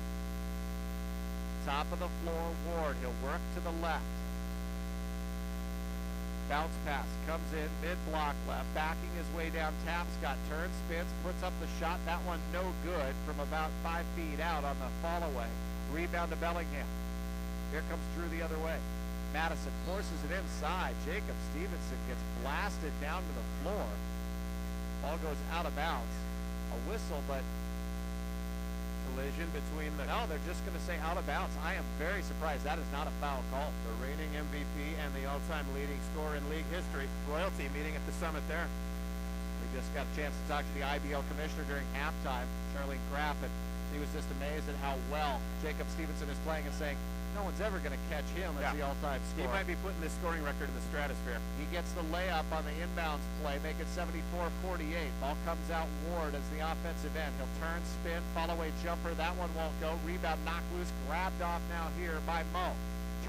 Top of the floor, Ward. He'll work to the left. Bounce pass, comes in, mid-block left, backing his way down. Tapscott turns, spins, puts up the shot. That one no good from about 5 feet out on the fall away. Rebound to Bellingham. Here comes Drew the other way. Madison forces it inside. Jacob Stevenson gets blasted down to the floor. Ball goes out of bounds. A whistle, but collision between the... No, they're just going to say out of bounds. I am very surprised that is not a foul call. The reigning MVP and the all-time leading scorer in league history. Royalty meeting at the summit there. We just got a chance to talk to the IBL commissioner during halftime, Charlene Graff, and he was just amazed at how well Jacob Stevenson is playing and saying, no one's ever going to catch him as the all-time scorer. He might be putting this scoring record in the stratosphere. He gets the layup on the inbounds play, make it 74-48. Ball comes out Ward as the offensive end. He'll turn, spin, follow away jumper. That one won't go. Rebound knocked loose, grabbed off now here by Mo.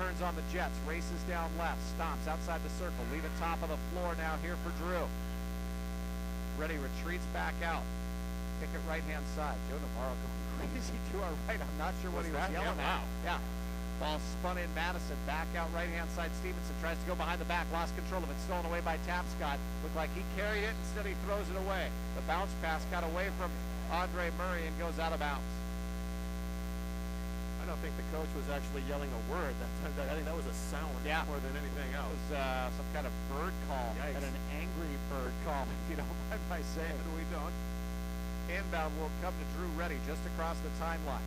Turns on the Jets, races down left, stomps outside the circle. Leave it top of the floor now here for Drew. Reddy retreats back out. Kick it right-hand side. Joe Navarro going crazy to our right. I'm not sure what he was yelling at. Yeah. Ball spun in Madison, back out right-hand side. Stevenson tries to go behind the back, lost control of it, stolen away by Tapscott. Looked like he carried it, instead he throws it away. The bounce pass got away from Andre Murray and goes out of bounds. I don't think the coach was actually yelling a word that time. I think that was a sound more than anything else. It was some kind of bird call. Yikes. And an angry bird call, if you don't mind my saying. And we don't. Inbound will come to Drew Reddy just across the timeline.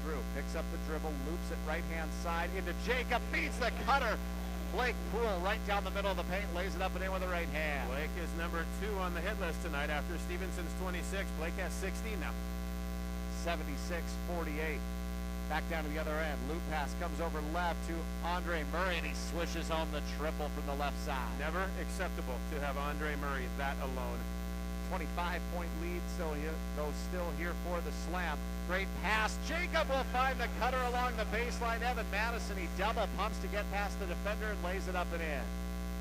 Drew picks up the dribble, loops it right-hand side into Jacob, beats the cutter. Blake Poole right down the middle of the paint, lays it up and in with the right hand. Blake is number 2 on the hit list tonight after Stevenson's 26. Blake has 16 now. 76-48. Back down to the other end. Loop pass comes over left to Andre Murray, and he swishes home the triple from the left side. Never acceptable to have Andre Murray that alone. 25-point lead still here for the Slam. Great pass. Jacob will find the cutter along the baseline. Evan Madison, he double pumps to get past the defender and lays it up and in.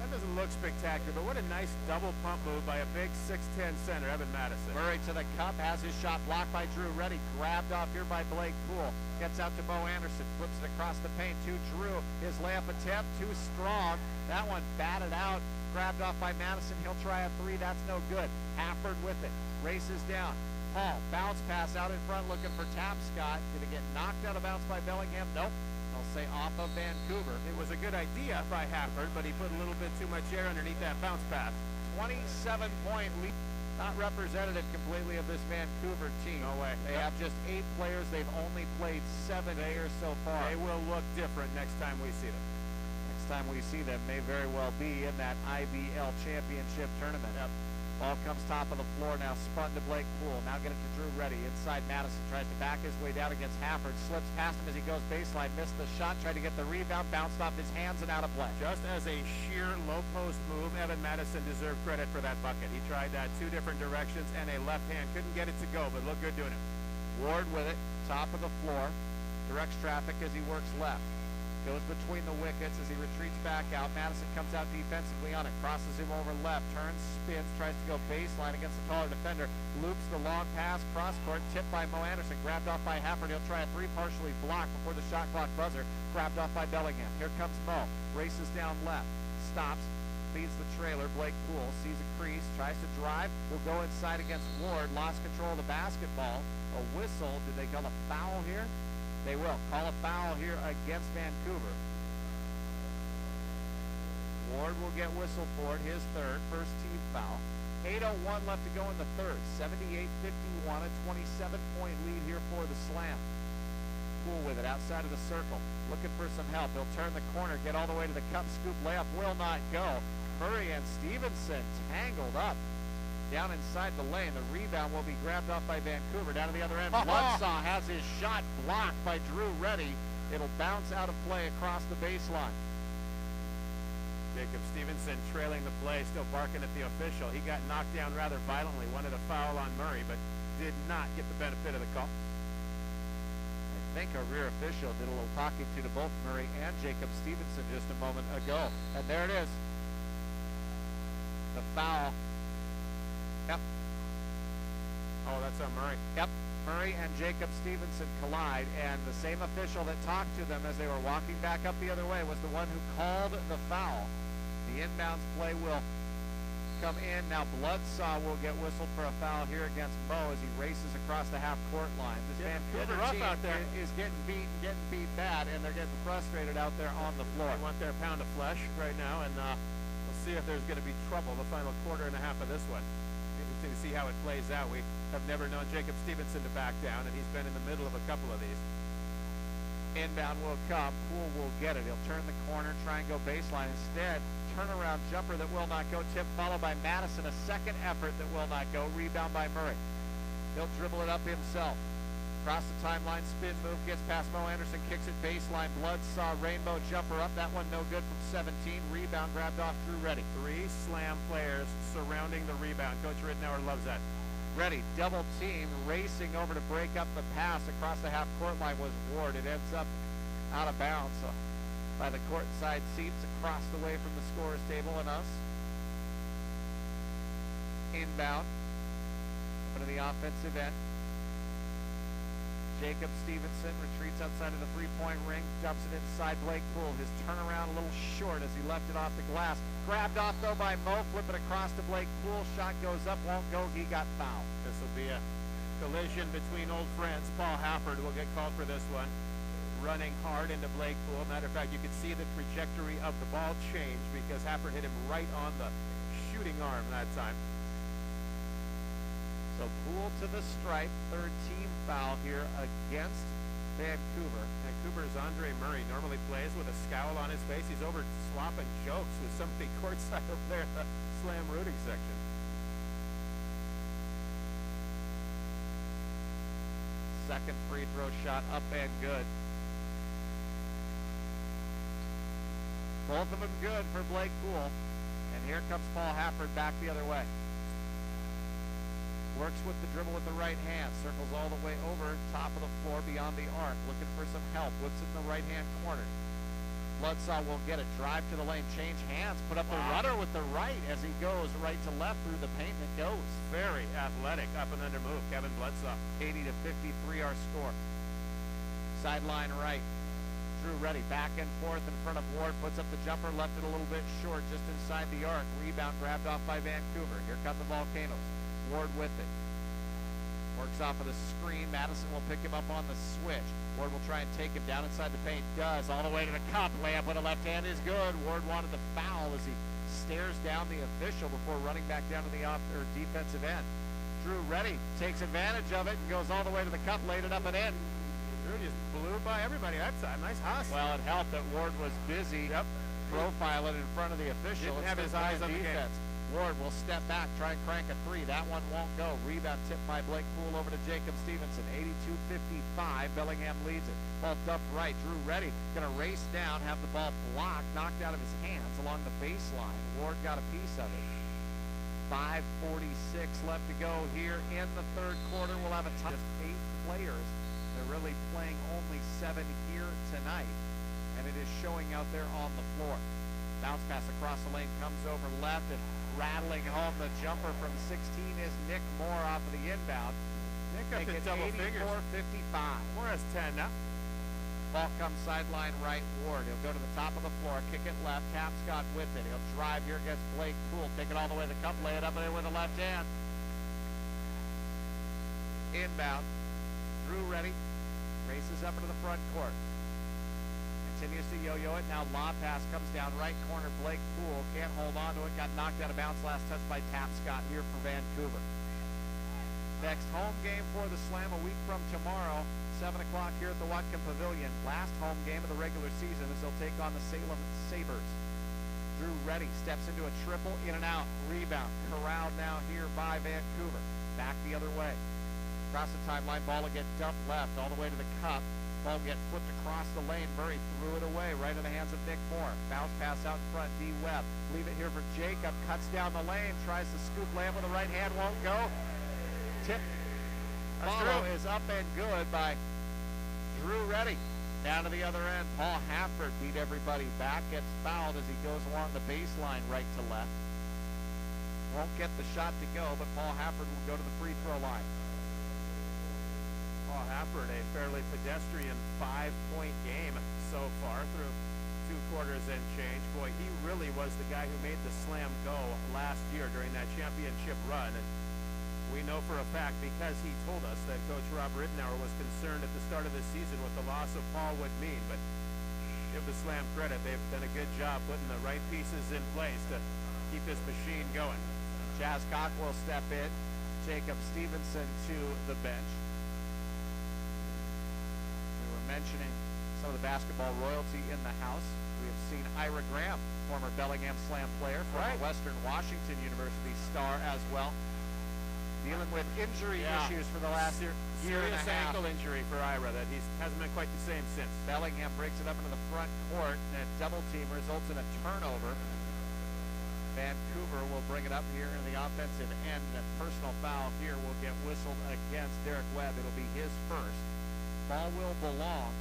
That doesn't look spectacular, but what a nice double pump move by a big 6'10 center, Evan Madison. Murray to the cup, has his shot blocked by Drew Reddy. Grabbed off here by Blake Poole. Gets out to Mo Anderson, flips it across the paint to Drew. His layup attempt, too strong. That one batted out, grabbed off by Madison. He'll try a three, that's no good. Hafford with it, races down. Paul, bounce pass out in front, looking for Tapscott. Gonna get knocked out of bounds by Bellingham? Nope. I'll say off of Vancouver. It was a good idea by Hafford, but he put a little bit too much air underneath that bounce pass. 27-point lead. Not representative completely of this Vancouver team. No way. They have just 8 players. They've only played 7 here so far. They will look different next time we see them. Next time we see them may very well be in that IBL championship tournament. Yep. Ball comes top of the floor now, spun to Blake Poole. Now get it to Drew Reddy. Inside Madison, tries to back his way down against Hafford. Slips past him as he goes baseline. Missed the shot, tried to get the rebound, bounced off his hands and out of play. Just as a sheer low post move, Evan Madison deserved credit for that bucket. He tried that 2 different directions and a left hand. Couldn't get it to go, but looked good doing it. Ward with it, top of the floor. Directs traffic as he works left. Goes between the wickets as he retreats back out. Madison comes out defensively on it. Crosses him over left. Turns, spins, tries to go baseline against the taller defender. Loops the long pass, cross court, tipped by Mo Anderson. Grabbed off by Hafford. He'll try a 3, partially blocked before the shot clock buzzer. Grabbed off by Bellingham. Here comes Mo. Races down left. Stops. Leads the trailer. Blake Poole sees a crease. Tries to drive. Will go inside against Ward. Lost control of the basketball. A whistle. Did they call a foul here? They will call a foul here against Vancouver. Ward will get whistled for it, his third, first team foul. 8:01 left to go in the third. 78-51, a 27-point lead here for the Slam. Poole with it outside of the circle, looking for some help. He'll turn the corner, get all the way to the cup, scoop layup, will not go. Murray and Stevenson tangled up down inside the lane. The rebound will be grabbed off by Vancouver. Down to the other end, Bloodsaw has his shot blocked by Drew Reddy. It'll bounce out of play across the baseline. Jacob Stevenson trailing the play, still barking at the official. He got knocked down rather violently, wanted a foul on Murray, but did not get the benefit of the call. I think our rear official did a little talking to both Murray and Jacob Stevenson just a moment ago. And there it is. The foul. Yep. Oh, that's on Murray. Yep. Murray and Jacob Stevenson collide, and the same official that talked to them as they were walking back up the other way was the one who called the foul. The inbounds play will come in. Now Bloodsaw will get whistled for a foul here against Mo as he races across the half-court line. This Vancouver team out there is getting beat bad, and they're getting frustrated out there on the floor. They want their pound of flesh right now, and we'll see if there's going to be trouble the final quarter and a half of this one. To see how it plays out. We have never known Jacob Stevenson to back down, and he's been in the middle of a couple of these. Inbound will come. Poole will get it. He'll turn the corner, try and go baseline. Instead, turnaround jumper that will not go. Tip followed by Madison. A second effort that will not go. Rebound by Murray. He'll dribble it up himself. Across the timeline, spin move, gets past Mo Anderson, kicks it baseline. Bloodsaw, rainbow jumper up. That one no good from 17. Rebound grabbed off Drew Reddy. 3 Slam players surrounding the rebound. Coach Rittenauer loves that. Reddy, double team, racing over to break up the pass across the half-court line was Ward. It ends up out of bounds by the courtside seats across the way from the scorer's table and us. Inbound, over to the offensive end. Jacob Stevenson retreats outside of the three-point ring, dumps it inside Blake Poole. His turnaround a little short as he left it off the glass. Grabbed off, though, by Mo. Flip it across to Blake Poole. Shot goes up, won't go. He got fouled. This will be a collision between old friends. Paul Hafford will get called for this one. Running hard into Blake Poole. Matter of fact, you could see the trajectory of the ball change because Hafford hit him right on the shooting arm that time. So Poole to the stripe, third team foul here against Vancouver. Vancouver's Andre Murray normally plays with a scowl on his face. He's over slopping jokes with somebody courtside over there in the Slam rooting section. Second free throw shot up and good. Both of them good for Blake Poole. And here comes Paul Hafford back the other way. Works with the dribble with the right hand. Circles all the way over top of the floor beyond the arc. Looking for some help. Whips it in the right-hand corner. Bloodsaw will get it. Drive to the lane. Change hands. Put up the rudder with the right as he goes right to left through the paint and it goes. Very athletic up and under move. Kevin Bloodsaw. 80 to 53 our score. Sideline right. Drew ready. Back and forth in front of Ward. Puts up the jumper. Left it a little bit short just inside the arc. Rebound grabbed off by Vancouver. Here come the Volcanoes. Ward with it. Works off of the screen. Madison will pick him up on the switch. Ward will try and take him down inside the paint. Does. All the way to the cup. Layup with a left hand is good. Ward wanted the foul as he stares down the official before running back down to the defensive end. Drew ready. Takes advantage of it and goes all the way to the cup. Laid it up and in. Drew just blew by everybody that time. Nice hustle. Well, it helped that Ward was busy profiling in front of the official. Didn't have his eyes on the defense. Ward will step back, try and crank a three. That one won't go. Rebound tipped by Blake Poole over to Jacob Stevenson. 82-55. Bellingham leads it. Ball dumped right. Drew ready. Going to race down, have the ball blocked, knocked out of his hands along the baseline. Ward got a piece of it. 5:46 left to go here in the third quarter. We'll have a ton of 8 players. They're really playing only 7 here tonight, and it is showing out there on the floor. Bounce pass across the lane, comes over left, and rattling home the jumper from 16 is Nick Moore off of the inbound. Nick up to double figures. 84-55. Moore has 10 now. Ball comes sideline right. Ward. He'll go to the top of the floor, kick it left. Tapscott with it. He'll drive here against Blake Poole. Take it all the way to the cup, lay it up there with the left hand. Inbound. Drew ready. Races up into the front court. Continues to yo-yo it. Now lob pass comes down right corner. Blake Poole can't hold on to it. Got knocked out of bounds last touch by Tapscott here for Vancouver. Next home game for the Slam a week from tomorrow. 7 o'clock here at the Watkin Pavilion. Last home game of the regular season as they'll take on the Salem Sabres. Drew ready. Steps into a triple. In and out. Rebound. Corralled now here by Vancouver. Back the other way. Across the timeline. Ball will get dumped left all the way to the cup. Ball get flipped across the lane. Murray threw it away right in the hands of Nick Moore. Bounce pass out in front. D. Webb. Leave it here for Jacob. Cuts down the lane. Tries to scoop layup with the right hand. Won't go. Tip. Follow is up and good by Drew Reddy. Down to the other end. Paul Hafford beat everybody back. Gets fouled as he goes along the baseline right to left. Won't get the shot to go, but Paul Hafford will go to the free throw line. Paul Hafford, a fairly pedestrian 5-point game so far through 2 quarters and change. Boy, he really was the guy who made the Slam go last year during that championship run. And we know for a fact, because he told us, that Coach Rob Ridenour was concerned at the start of the season what the loss of Paul would mean. But give the Slam credit. They've done a good job putting the right pieces in place to keep this machine going. Jazz Cock will step in. Jacob Stevenson to the bench. We were mentioning some of the basketball royalty in the house. We have seen Ira Graham, former Bellingham Slam player, former Western Washington University star as well. Dealing with injury issues for the last year and a half. Ankle injury for Ira that he hasn't been quite the same since. Bellingham breaks it up into the front court, and a double team results in a turnover. Vancouver will bring it up here in the offensive end. A personal foul here will get whistled against Derek Webb. It'll be his first. Ball will belong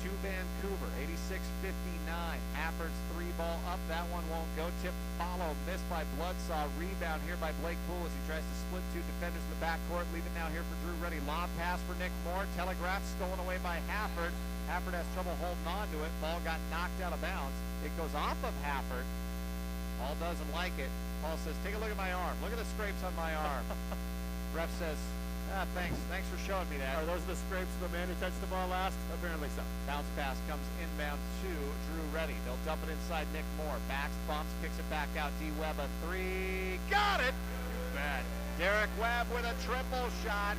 to Vancouver. 86-59. Hafford's 3-ball up. That one won't go. Tip follow. Missed by Bloodsaw. Rebound here by Blake Poole as he tries to split 2 defenders in the backcourt. Leave it now here for Drew Reddy. Lob pass for Nick Moore. Telegraph stolen away by Hafford. Hafford has trouble holding on to it. Ball got knocked out of bounds. It goes off of Hafford. Paul doesn't like it. Paul says, take a look at my arm. Look at the scrapes on my arm. Ref says, thanks for showing me that. Are those the scrapes of the man who touched the ball last? Apparently so. Bounce pass comes inbound to Drew Reddy. They'll dump it inside Nick Moore. Backs, bumps, kicks it back out. D. Webb a 3. Got it! Bad. Derek Webb with a triple shot.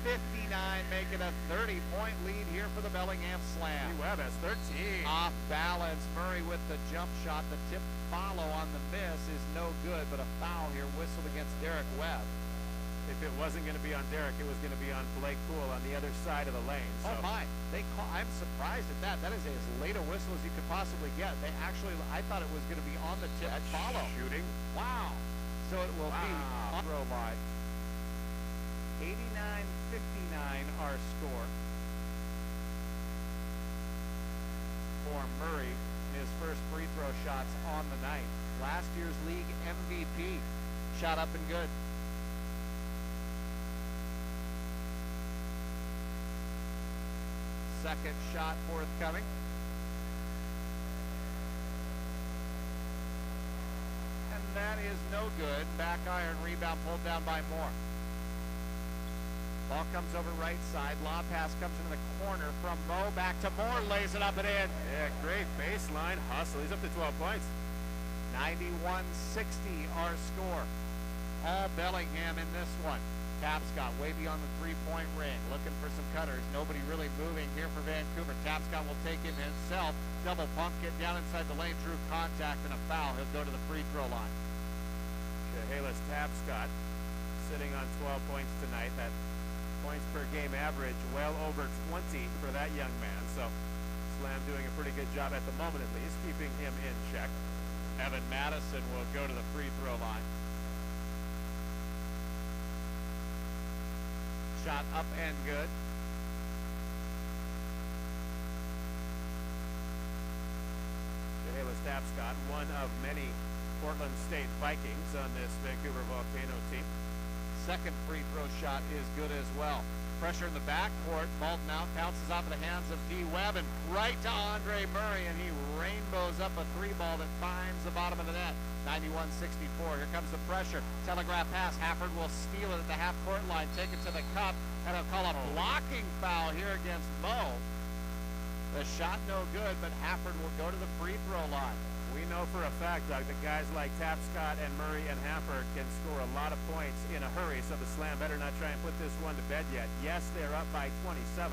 89-59, making a 30-point lead here for the Bellingham Slam. D. Webb has 13. Off balance. Murray with the jump shot. The tip follow on the miss is no good, but a foul here whistled against Derek Webb. If it wasn't going to be on Derek, it was going to be on Blake Poole on the other side of the lane. So. Oh my! I'm surprised at that. That is as late a whistle as you could possibly get. They actually, I thought it was going to be on the tip follow. Shooting. Wow. So it will be on throw line. 89-59 our score for Murray. His first free throw shots on the night. Last year's league MVP. Shot up and good. Second shot forthcoming. And that is no good. Back iron, rebound pulled down by Moore. Ball comes over right side. Lob pass comes into the corner from Mo. Back to Moore. Lays it up and in. Yeah, great baseline hustle. He's up to 12 points. 91-60 our score. All Bellingham in this one. Tapscott way beyond the three-point ring, looking for some cutters. Nobody really moving here for Vancouver. Tapscott will take him himself. Double pump, get down inside the lane, drew contact and a foul. He'll go to the free throw line. Chehalis Tapscott sitting on 12 points tonight. That points per game average well over 20 for that young man. So Slam doing a pretty good job at the moment at least, keeping him in check. Evan Madison will go to the free throw line. Shot up and good. Chehalis Tapscott, one of many Portland State Vikings on this Vancouver Volcano team. Second free throw shot is good as well. Pressure in the backcourt. Malton out, bounces off of the hands of D. Webb and right to Andre Murray, and he rainbows up a three ball that finds the bottom of the net. 91-64. Here comes the pressure. Telegraph pass. Hafford will steal it at the half-court line, take it to the cup, and he'll call a blocking foul here against Mo. The shot no good, but Hafford will go to the free throw line. We know for a fact, Doug, that guys like Tapscott and Murray and Hafford can score a lot of points in a hurry, so the Slam better not try and put this one to bed yet. Yes, they're up by 27,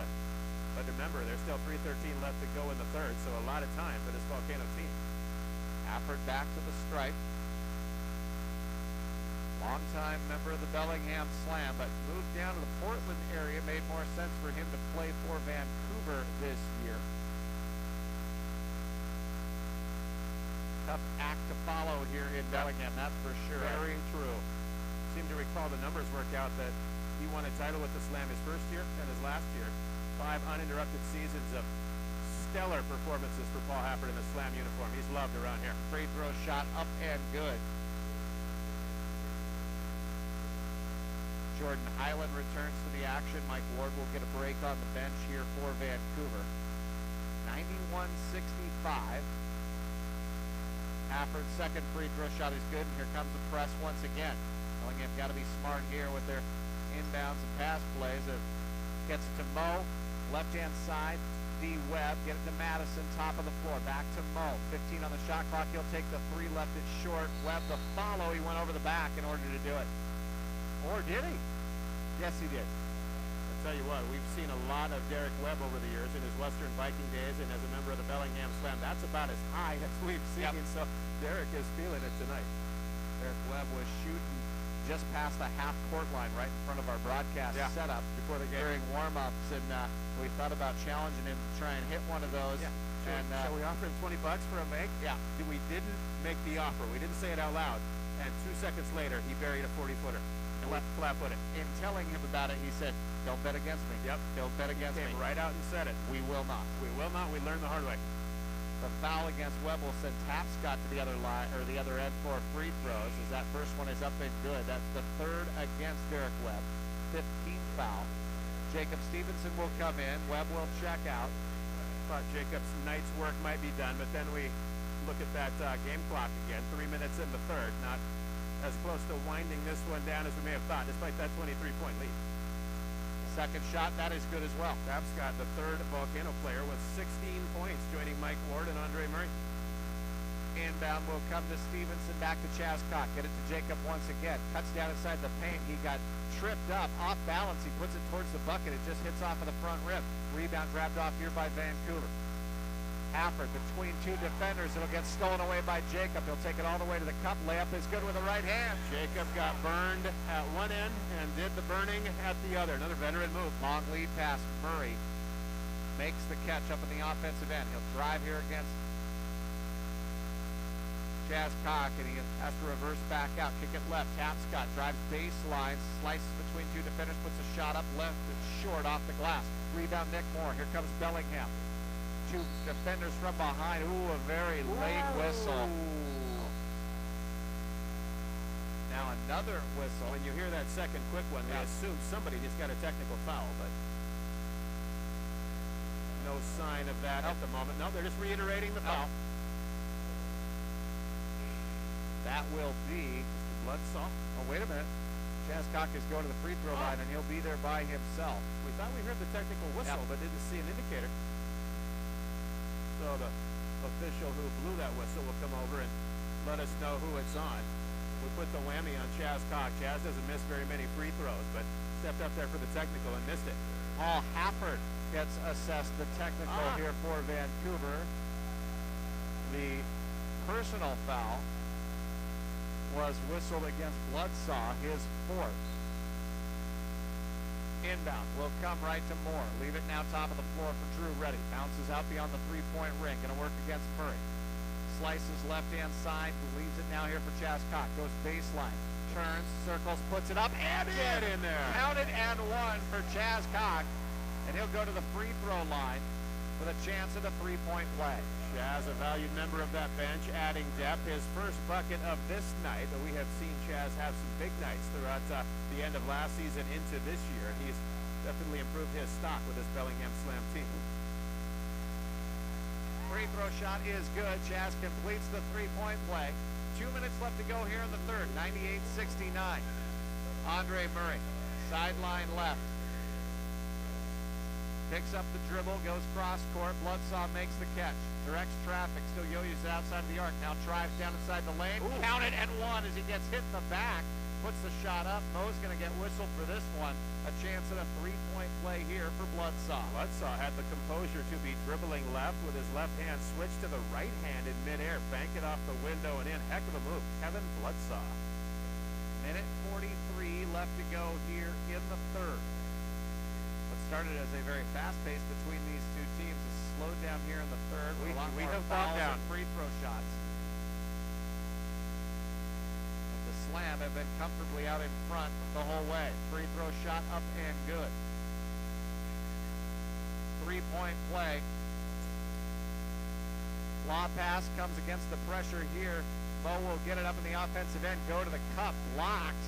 but remember, there's still 3:13 left to go in the third, so a lot of time for this Volcano team. Hafford back to the stripe. Longtime member of the Bellingham Slam, but moved down to the Portland area. Made more sense for him to play for Vancouver this year. Tough act to follow here in Bellingham, that's for sure. Very true. Seem to recall the numbers work out that he won a title with the Slam his first year and his last year. 5 uninterrupted seasons of stellar performances for Paul Hafford in the Slam uniform. He's loved around here. Free throw shot up and good. Jordan Highland returns to the action. Mike Ward will get a break on the bench here for Vancouver. 91-65. Hafford's second free throw shot is good, and here comes the press once again. Bellingham got to be smart here with their inbounds and pass plays. It gets it to Mo, left-hand side. D. Webb, get it to Madison, top of the floor. Back to Mo, 15 on the shot clock. He'll take the three, left it short. Webb the follow. He went over the back in order to do it. Or did he? Yes, he did. I'll tell you what, we've seen a lot of Derek Webb over the years in his Western Viking days and as a member of the Bellingham Slam. That's about as high as we've seen, so Derek is feeling it tonight. Derek Webb was shooting just past the half-court line right in front of our broadcast setup before the game during warm-ups, and we thought about challenging him to try and hit one of those. Yeah. Shall we offer him $20 for a make? Yeah. We didn't make the offer. We didn't say it out loud. And 2 seconds later, he buried a 40-footer. Flat-footed. In telling him about it, he said, "Don't bet against me." Yep. Don't bet against me. Came right out and said it. We will not. We will not. We learned the hard way. The foul against Webb will send Tapscott to the other line or the other end for free throws. As that first one is up and good. That's the third against Derek Webb. 15th foul. Jacob Stevenson will come in. Webb will check out. Thought Jacob's night's work might be done, but then we look at that game clock again. 3 minutes in the third. Not as close to winding this one down as we may have thought, despite that 23-point lead. Second shot, that is good as well. Tapscott, the third Volcano player, with 16 points, joining Mike Ward and Andre Murray. Inbound will come to Stevenson, back to Chascott. Get it to Jacob once again. Cuts down inside the paint. He got tripped up, off balance. He puts it towards the bucket. It just hits off of the front rim. Rebound grabbed off here by Vancouver. Hafford between two defenders. It'll get stolen away by Jacob. He'll take it all the way to the cup. Layup is good with the right hand. Jacob got burned at one end, and did the burning at the other. Another veteran move. Long lead pass. Murray makes the catch up in the offensive end. He'll drive here against Chaz Cock, and he has to reverse back out, kick it left. Tapscott drives baseline, slices between two defenders, puts a shot up left. It's short off the glass. Rebound Nick Moore. Here comes Bellingham. Two defenders from behind. Ooh, a very late whistle. Now another whistle. When you hear that second quick one, we assume somebody just got a technical foul, but no sign of that at the moment. No, they're just reiterating the foul. That will be Mr. Bloodsaw. Oh, wait a minute. Chaz Cock is going to the free throw line, and he'll be there by himself. We thought we heard the technical whistle, but didn't see an indicator. So the official who blew that whistle will come over and let us know who it's on. We put the whammy on Chaz Cock. Chaz doesn't miss very many free throws, but stepped up there for the technical and missed it. Paul Hafford gets assessed the technical here for Vancouver. The personal foul was whistled against Bloodsaw, his fourth. Inbound will come right to Moore. Leave it now top of the floor for Drew Reddy. Bounces out beyond the three-point ring. Going to work against Murray. Slices left-hand side. Leaves it now here for Chaz Cock. Goes baseline. Turns, circles, puts it up, and get in there. Counted and one for Chaz Cock. And he'll go to the free throw line with a chance at a three-point play. Chaz, a valued member of that bench, adding depth. His first bucket of this night, but we have seen Chaz have some big nights throughout the end of last season into this year. And he's definitely improved his stock with this Bellingham Slam team. Free throw shot is good. Chaz completes the three-point play. 2 minutes left to go here in the third. 98-69. Andre Murray, sideline left. Picks up the dribble, goes cross court. Bloodsaw makes the catch. Directs traffic. Still yo-yos it outside of the arc. Now drives down inside the lane. Ooh. Counted and one as he gets hit in the back. Puts the shot up. Mo's going to get whistled for this one. A chance at a three-point play here for Bloodsaw. Bloodsaw had the composure to be dribbling left with his left hand switched to the right hand in midair. Bank it off the window and in. Heck of a move. Kevin Bloodsaw. Minute 43 left to go here in the third. What started as a very fast pace between these two teams is slowed down here in the third. We have fouls bogged down. and free throw shots. But the Slam have been comfortably out in front the whole way. Free throw shot up and good. Three-point play. Law pass comes against the pressure here. Mo will get it up in the offensive end, go to the cup, blocked.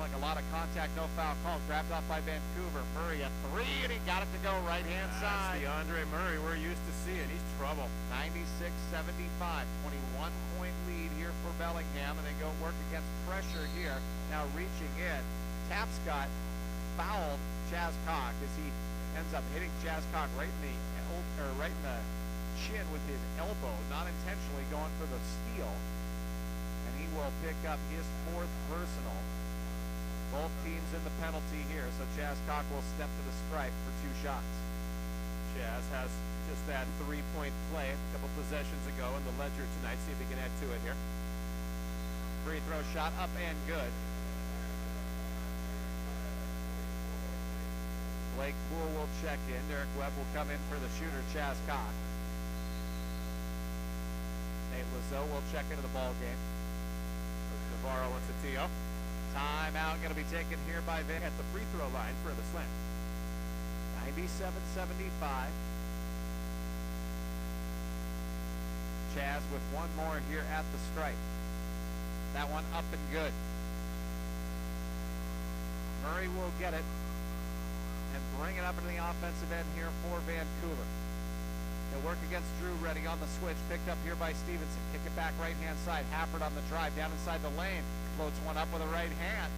Like a lot of contact, no foul called. Grabbed off by Vancouver. Murray a three, and he got it to go right-hand side. That's the Andre Murray we're used to seeing. He's trouble. 96-75, 21-point lead here for Bellingham, and they go work against pressure here. Now reaching in. Tapscott fouled Chaz Cock as he ends up hitting Chaz Cock right in the chin with his elbow, not intentionally going for the steal. And he will pick up his fourth personal. Both teams in the penalty here, so Chaz Cock will step to the stripe for two shots. Chaz has just that three-point play a couple possessions ago in the ledger tonight. See if he can add to it here. Free throw shot up and good. Blake Poole will check in. Derek Webb will come in for the shooter, Chaz Cock. Nate Lazo will check into the ball game. Navarro wants a TO. Timeout going to be taken here by Van at the free throw line for the Slam. 97-75. Chaz with one more here at the stripe. That one up and good. Murray will get it and bring it up into the offensive end here for Vancouver. They'll work against Drew Reddy on the switch. Picked up here by Stevenson. Kick it back right-hand side. Hafford on the drive down inside the lane. Floats one up with a right hand.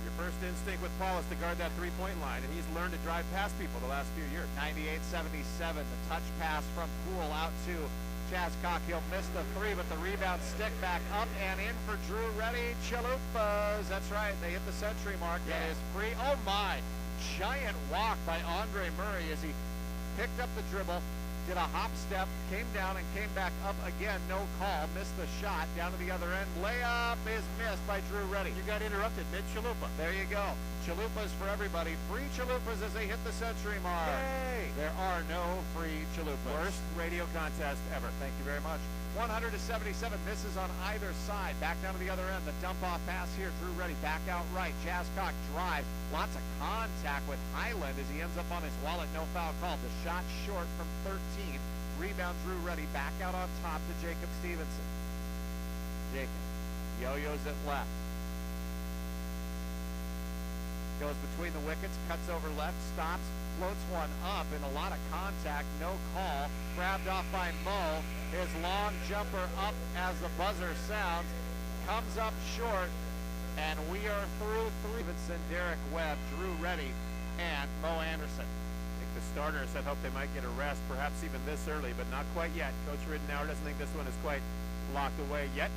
Your first instinct with Paul is to guard that three-point line, and he's learned to drive past people the last few years. 98-77. The touch pass from Poole out to Chaz Cock. He'll miss the three, but the rebound stick back up and in for Drew Reddy. Chalupas. That's right. They hit the century mark. Yeah. That is free. Oh, my. Giant walk by Andre Murray as he picked up the dribble, did a hop step, came down and came back up again. No call, missed the shot down to the other end. Layup is missed by Drew Reddy. You got interrupted mid-chalupa. There you go. Chalupas for everybody. Free chalupas as they hit the century mark. Yay! There are no free chalupas. Worst radio contest ever. Thank you very much. 100 to 77 misses on either side. Back down to the other end. The dump off pass here. Drew Reddy back out right. Jazzcock drives. Lots of contact with Highland as he ends up on his wallet. No foul called. The shot short from 13. Rebound Drew Reddy back out on top to Jacob Stevenson. Jacob yo-yos it left. Goes between the wickets, cuts over left, stops, floats one up, and a lot of contact, no call. Grabbed off by Mo. His long jumper up as the buzzer sounds, comes up short, and we are through. Stevenson, Derek Webb, Drew Reddy, and Mo Anderson. I think the starters had hoped they might get a rest, perhaps even this early, but not quite yet. Coach Ridenour doesn't think this one is quite locked away yet.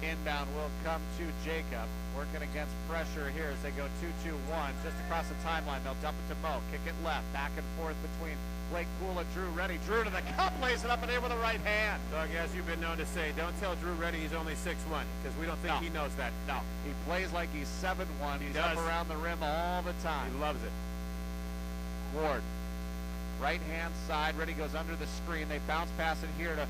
Inbound will come to Jacob, working against pressure here as they go 2-2-1. Just across the timeline, they'll dump it to Mo. Kick it left, back and forth between Blake Poole and Drew Reddy. Drew to the cup, lays it up and in with the right hand. Doug, as you've been known to say, don't tell Drew Reddy he's only 6'1", because we don't think he knows that. No, he plays like he's 7'1". He's up around the rim all the time. He loves it. Ward, right-hand side. Reddy goes under the screen. They bounce pass it here to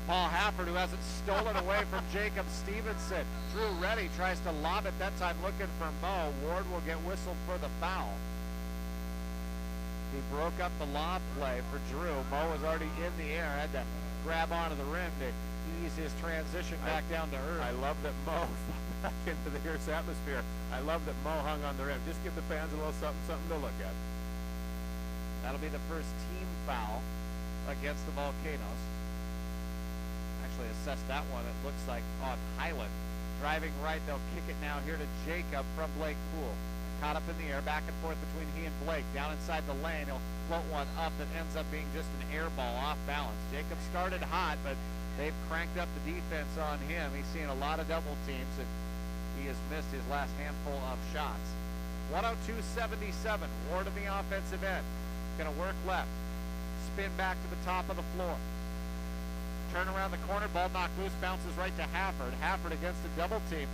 Paul Hafford, who has it stolen away from Jacob Stevenson. Drew Reddy tries to lob it that time, looking for Mo. Ward will get whistled for the foul. He broke up the lob play for Drew. Mo was already in the air, had to grab onto the rim to ease his transition back down to earth. I love that Mo back into the Hearst atmosphere. I love that Mo hung on the rim. Just give the fans a little something to look at. That'll be the first team foul against the Volcanoes. Actually assessed that one, it looks like, on Highland. Driving right, they'll kick it now here to Jacob from Blake Poole. Caught up in the air, back and forth between he and Blake. Down inside the lane, he'll float one up that ends up being just an air ball off balance. Jacob started hot, but they've cranked up the defense on him. He's seen a lot of double teams, and he has missed his last handful of shots. 102-77, Ward in the offensive end. Gonna work left, spin back to the top of the floor. Turn around the corner, ball knocked loose, bounces right to Hafford. Hafford against a double team.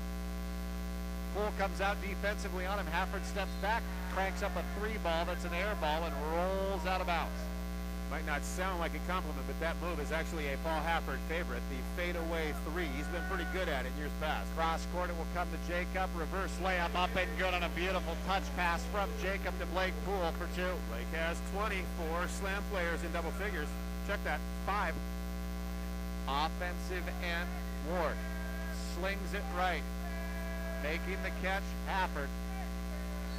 Poole comes out defensively on him. Hafford steps back, cranks up a three ball that's an air ball and rolls out of bounds. Might not sound like a compliment, but that move is actually a Paul Hafford favorite. The fadeaway three. He's been pretty good at it in years past. Cross court, it will come to Jacob. Reverse layup up and good on a beautiful touch pass from Jacob to Blake Poole for two. Blake has 24 slam players in double figures. Check that, 5. Offensive end, Ward slings it right. Making the catch, Hafford.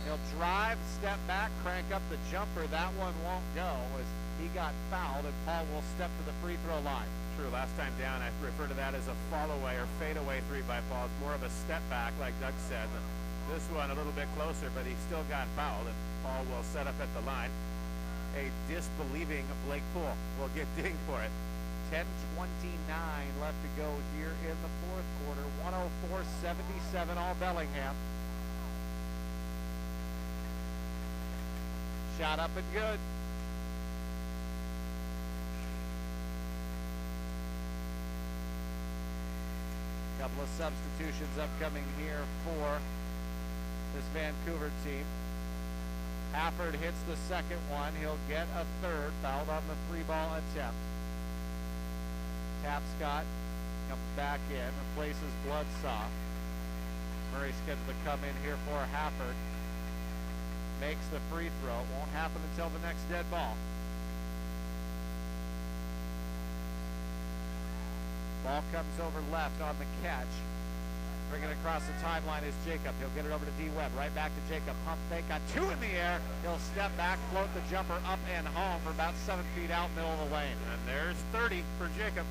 He'll drive, step back, crank up the jumper. That one won't go as he got fouled, and Paul will step to the free throw line. True, last time down I refer to that as a fall away or fade away three by Paul. It's more of a step back, like Doug said. This one a little bit closer, but he still got fouled, and Paul will set up at the line. A disbelieving Blake Poole will get dinged for it. 10:29 left to go here in the fourth quarter. 104-77 all Bellingham. Shot up and good. Couple of substitutions upcoming here for this Vancouver team. Hafford hits the second one. He'll get a third, fouled on the three ball attempt. Tapscott comes back in, replaces Bloodsaw. Murray scheduled to come in here for Hafford. Makes the free throw. Won't happen until the next dead ball. Ball comes over left on the catch. Bringing it across the timeline is Jacob. He'll get it over to D. Webb. Right back to Jacob. Pump fake. Got two in the air. He'll step back, float the jumper up and home for about 7 feet out middle of the lane. And there's 30 for Jacob.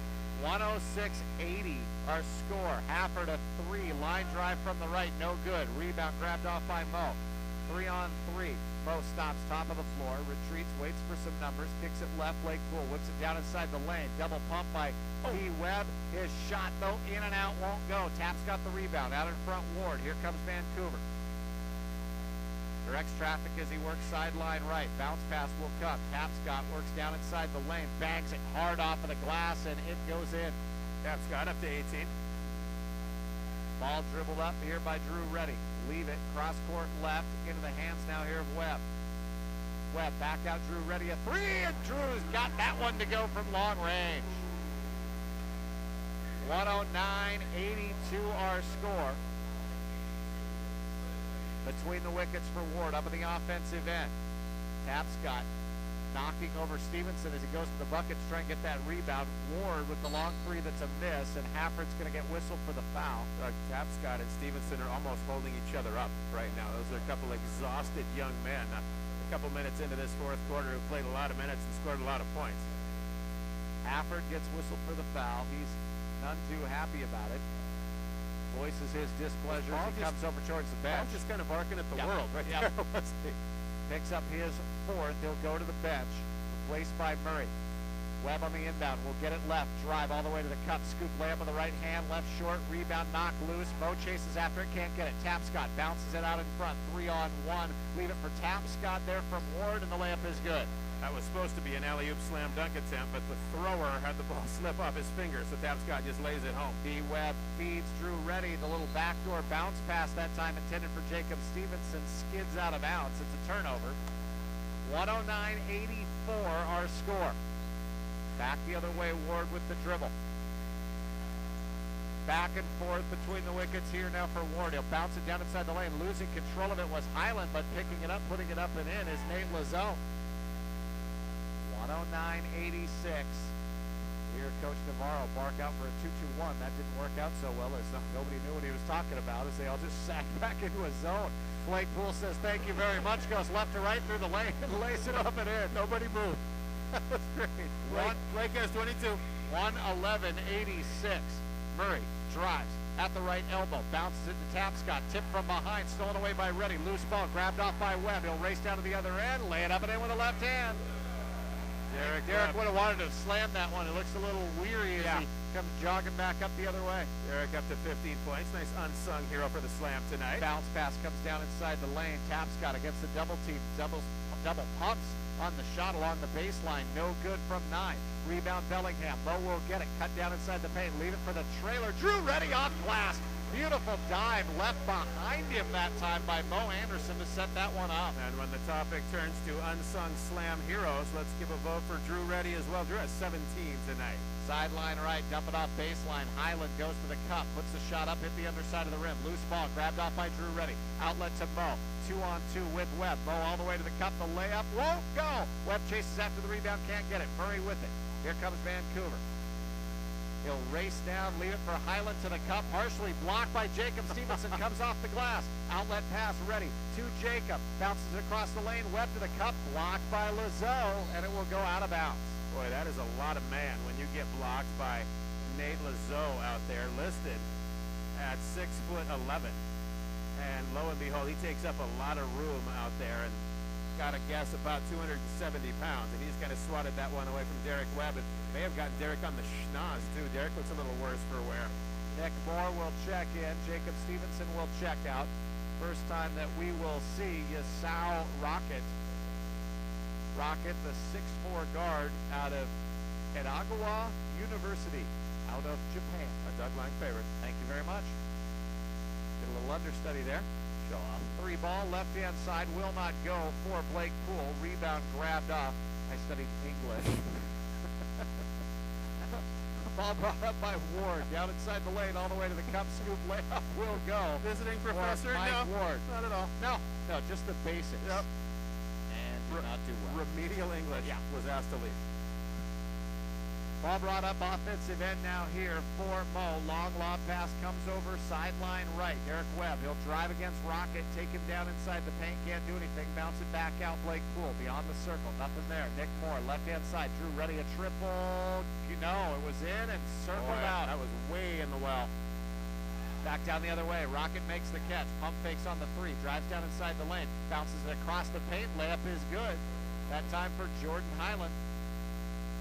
106-80 our score. Hafford a three. Line drive from the right. No good. Rebound grabbed off by Mo. 3-on-3. Mo stops top of the floor. Retreats. Waits for some numbers. Kicks it left. Blake Poole whips it down inside the lane. Double pump by P. Webb. His shot, though, in and out, won't go. Tap's got the rebound. Out in front, Ward. Here comes Vancouver. Directs traffic as he works sideline right. Bounce pass will come. Tapscott works down inside the lane. Bangs it hard off of the glass, and it goes in. Tapscott up to 18. Ball dribbled up here by Drew Reddy. Leave it. Cross court left. Into the hands now here of Webb. Webb back out. Drew Reddy a three, and Drew's got that one to go from long range. 109-82 our score. Between the wickets for Ward up at the offensive end. Tapscott knocking over Stevenson as he goes to the bucket to try and get that rebound. Ward with the long three that's a miss, and Hafford's going to get whistled for the foul. Tapscott and Stevenson are almost holding each other up right now. Those are a couple exhausted young men. A couple minutes into this fourth quarter who played a lot of minutes and scored a lot of points. Hafford gets whistled for the foul. He's none too happy about it. Voices his displeasure as he comes over towards the bench. Paul's just kind of barking at the world right there. Picks up his fourth. He'll go to the bench. Replaced by Murray. Webb on the inbound. Will get it left. Drive all the way to the cup. Scoop layup with the right hand. Left short. Rebound knocked loose. Mo chases after it. Can't get it. Tapscott bounces it out in front. 3-on-1. Leave it for Tapscott there from Ward, and the layup is good. That was supposed to be an alley-oop slam dunk attempt, but the thrower had the ball slip off his finger, so Tapscott just lays it home. D. Webb feeds Drew Reddy. The little backdoor bounce pass that time intended for Jacob Stevenson skids out of bounds. It's a turnover. 109-84 our score. Back the other way, Ward with the dribble. Back and forth between the wickets here now for Ward. He'll bounce it down inside the lane. Losing control of it was Highland, but picking it up, putting it up and in is Nate Lazzone. 109-86. Here, Coach Navarro bark out for a 2-2-1. That didn't work out so well as nobody knew what he was talking about as they all just sacked back into a zone. Blake Poole says, thank you very much. Goes left to right through the lane and lays it up and in. Nobody moved. That was great. Blake has 22. 111-86. Murray drives at the right elbow. Bounces it to Tapscott. Tipped from behind. Stolen away by Reddy. Loose ball. Grabbed off by Webb. He'll race down to the other end. Lay it up and in with the left hand. Derek would have wanted to slam that one. It looks a little weary as he comes jogging back up the other way. Derek up to 15 points. Nice unsung hero for the slam tonight. Bounce pass comes down inside the lane. Tapscott against the double team. Double pumps on the shot along the baseline. No good from 9. Rebound Bellingham. Mo will get it. Cut down inside the paint. Leave it for the trailer. Drew Reddy off glass. Beautiful dive left behind him that time by Mo Anderson to set that one up. And when the topic turns to unsung slam heroes, let's give a vote for Drew Reddy as well. Drew has 17 tonight. Sideline right, dump it off baseline. Highland goes to the cup, puts the shot up, hit the underside of the rim. Loose ball, grabbed off by Drew Reddy. Outlet to Mo. 2-on-2 with Webb. Mo all the way to the cup. The layup won't go. Webb chases after the rebound, can't get it. Murray with it. Here comes Vancouver. He'll race down, leave it for Highland to the cup. Partially blocked by Jacob Stevenson. Comes off the glass. Outlet pass ready to Jacob. Bounces it across the lane. Webb to the cup. Blocked by Lazzone, and it will go out of bounds. Boy, that is a lot of man when you get blocked by Nate Lazzone out there, listed at 6'11". And lo and behold, he takes up a lot of room out there, and got to guess about 270 pounds, and he's kind of swatted that one away from Derek Webb. And may have gotten Derek on the schnoz too. Derek looks a little worse for wear. Nick Moore will check in. Jacob Stevenson will check out. First time that we will see Yasau Rocket. Rocket, the 6'4" guard out of Kanagawa University, out of Japan. A Doug Lang favorite. Thank you very much. Get a little understudy there. Show off. 3 ball, left-hand side, will not go for Blake Poole. Rebound grabbed off. I studied English. Ball brought up by Ward. Down inside the lane, all the way to the cup. Scoop layup will go. Visiting professor? No. Ward. Not at all. No, just the basics. Yep. And did not do well. Remedial English was asked to leave. Ball brought up offensive end now here for Mo. Long lob pass comes over sideline right. Derek Webb, he'll drive against Rocket, take him down inside the paint, can't do anything. Bounce it back out. Blake Poole beyond the circle, nothing there. Nick Moore, left-hand side. Drew Reddy, a triple. No, it was in and circled out. That was way in the well. Back down the other way. Rocket makes the catch. Pump fakes on the 3. Drives down inside the lane. Bounces it across the paint. Layup is good. That time for Jordan Highland.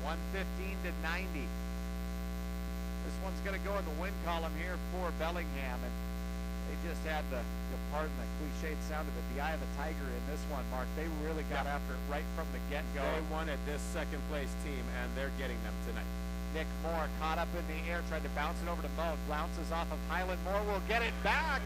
115-90. This one's going to go in the win column here for Bellingham, and they just had the you'll pardon the cliched sound of it, the eye of the tiger in this one, Mark. They really got after it right from the get-go. They wanted this second-place team, and they're getting them tonight. Nick Moore caught up in the air, tried to bounce it over to Mo. Bounces off of Highland. Moore will get it back,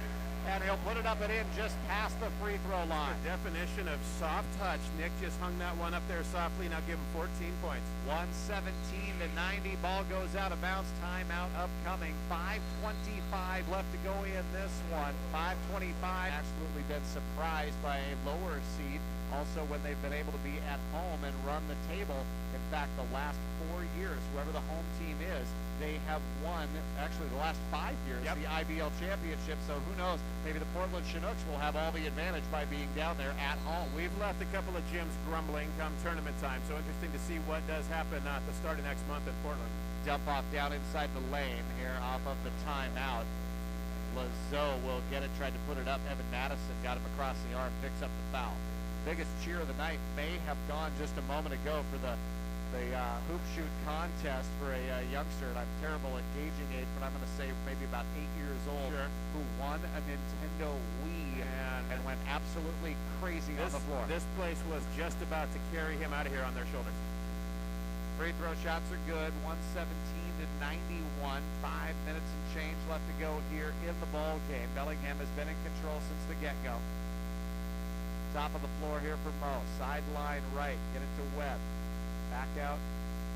and he'll put it up and in just past the free throw line. The definition of soft touch. Nick just hung that one up there softly. Now give him 14 points. 117-90. Ball goes out of bounds. Timeout upcoming. 5:25 left to go in this one. 5:25. Absolutely been surprised by a lower seed. Also, when they've been able to be at home and run the table. In fact, the last 4 years, whoever the home team is, they have won, actually the last 5 years, the IBL championship. So who knows, maybe the Portland Chinooks will have all the advantage by being down there at home. We've left a couple of gyms grumbling come tournament time, so interesting to see what does happen at the start of next month in Portland. Dump off down inside the lane here off of the timeout. Lazo will get it, tried to put it up. Evan Madison got him across the arm, picks up the foul. Biggest cheer of the night may have gone just a moment ago for the hoop shoot contest for a youngster, and I'm terrible at gauging age, but I'm going to say maybe about 8 years old, who won a Nintendo Wii and went absolutely crazy on the floor. This place was just about to carry him out of here on their shoulders. Free throw shots are good. 117-91. 5 minutes and change left to go here in the ball game. Bellingham has been in control since the get-go. Top of the floor here for Mo. Sideline right. Get it to Webb. Back out.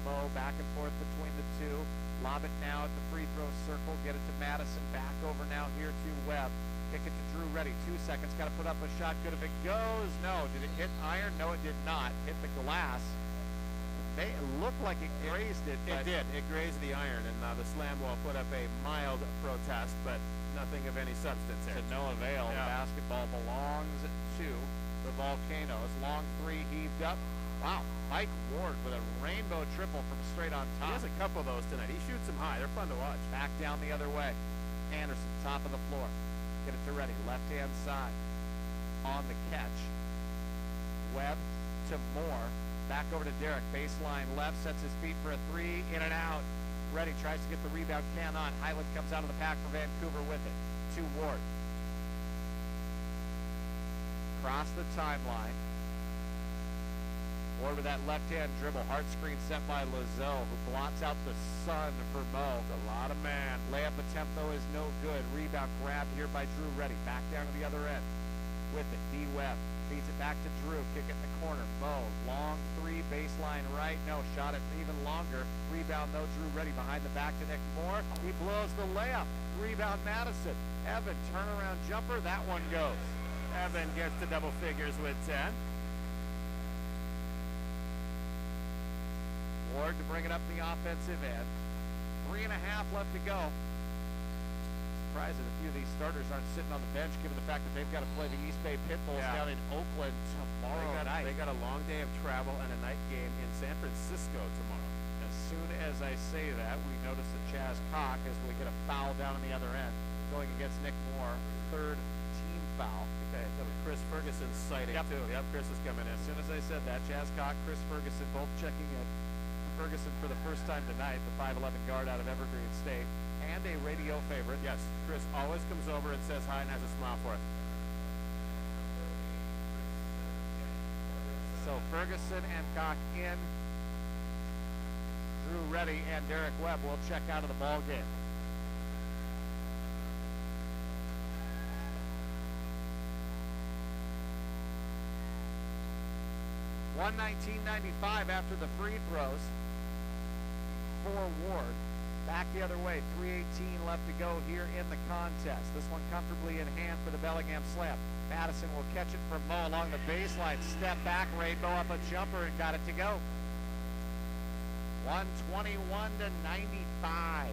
Mo back and forth between the two. Lob it now at the free throw circle. Get it to Madison. Back over now here to Webb. Kick it to Drew Ready. 2 seconds. Got to put up a shot. Good if it goes. No. Did it hit iron? No, it did not. Hit the glass. It looked like it grazed it. It did. It grazed the iron, and the slam wall put up a mild protest, but nothing of any substance here. To no avail. Yeah. Basketball belongs to the Volcanoes. Long three heaved up. Wow. Mike Ward with a rainbow triple from straight on top. He has a couple of those tonight. He shoots them high. They're fun to watch. Back down the other way. Anderson, top of the floor. Get it to Ready. Left-hand side. On the catch. Webb to Moore. Back over to Derek. Baseline left. Sets his feet for a three. In and out. Ready tries to get the rebound. Cannot. Highland comes out of the pack for Vancouver with it. To Ward. Across the timeline. Ward with that left-hand dribble. Hard screen set by Lazo, who blots out the sun for Mo. It's a lot of man. Layup attempt, though, is no good. Rebound grabbed here by Drew Ready. Back down to the other end. With it, D. Webb. Feeds it back to Drew. Kick it in the corner. Mo. Long three. Baseline right. No. Shot it even longer. Rebound, though. Drew Ready behind the back to Nick Moore. He blows the layup. Rebound Madison. Evan, turnaround jumper. That one goes. Evan gets to double figures with 10. Ward to bring it up the offensive end. 3.5 left to go. Surprised that a few of these starters aren't sitting on the bench, given the fact that they've got to play the East Bay Pitbulls down in Oakland tomorrow night. They got a long day of travel and a night game in San Francisco tomorrow. As soon as I say that, we notice that Chaz Cock, as we get a foul down on the other end, going against Nick Moore, third team foul. Okay, that was Chris Ferguson's sighting too. Yep, Chris is coming in. As soon as I said that, Chaz Cock, Chris Ferguson, both checking in. Ferguson for the first time tonight, the 5'11" guard out of Evergreen State, and a radio favorite. Yes, Chris always comes over and says hi and has a smile for us. So Ferguson and Cock in. Drew Ready and Derek Webb will check out of the ball game. $119.95 after the free throws for Ward. Back the other way, 3:18 left to go here in the contest. This one comfortably in hand for the Bellingham Slam. Madison will catch it from Mo along the baseline. Step back, rainbow up a jumper and got it to go. 121-95.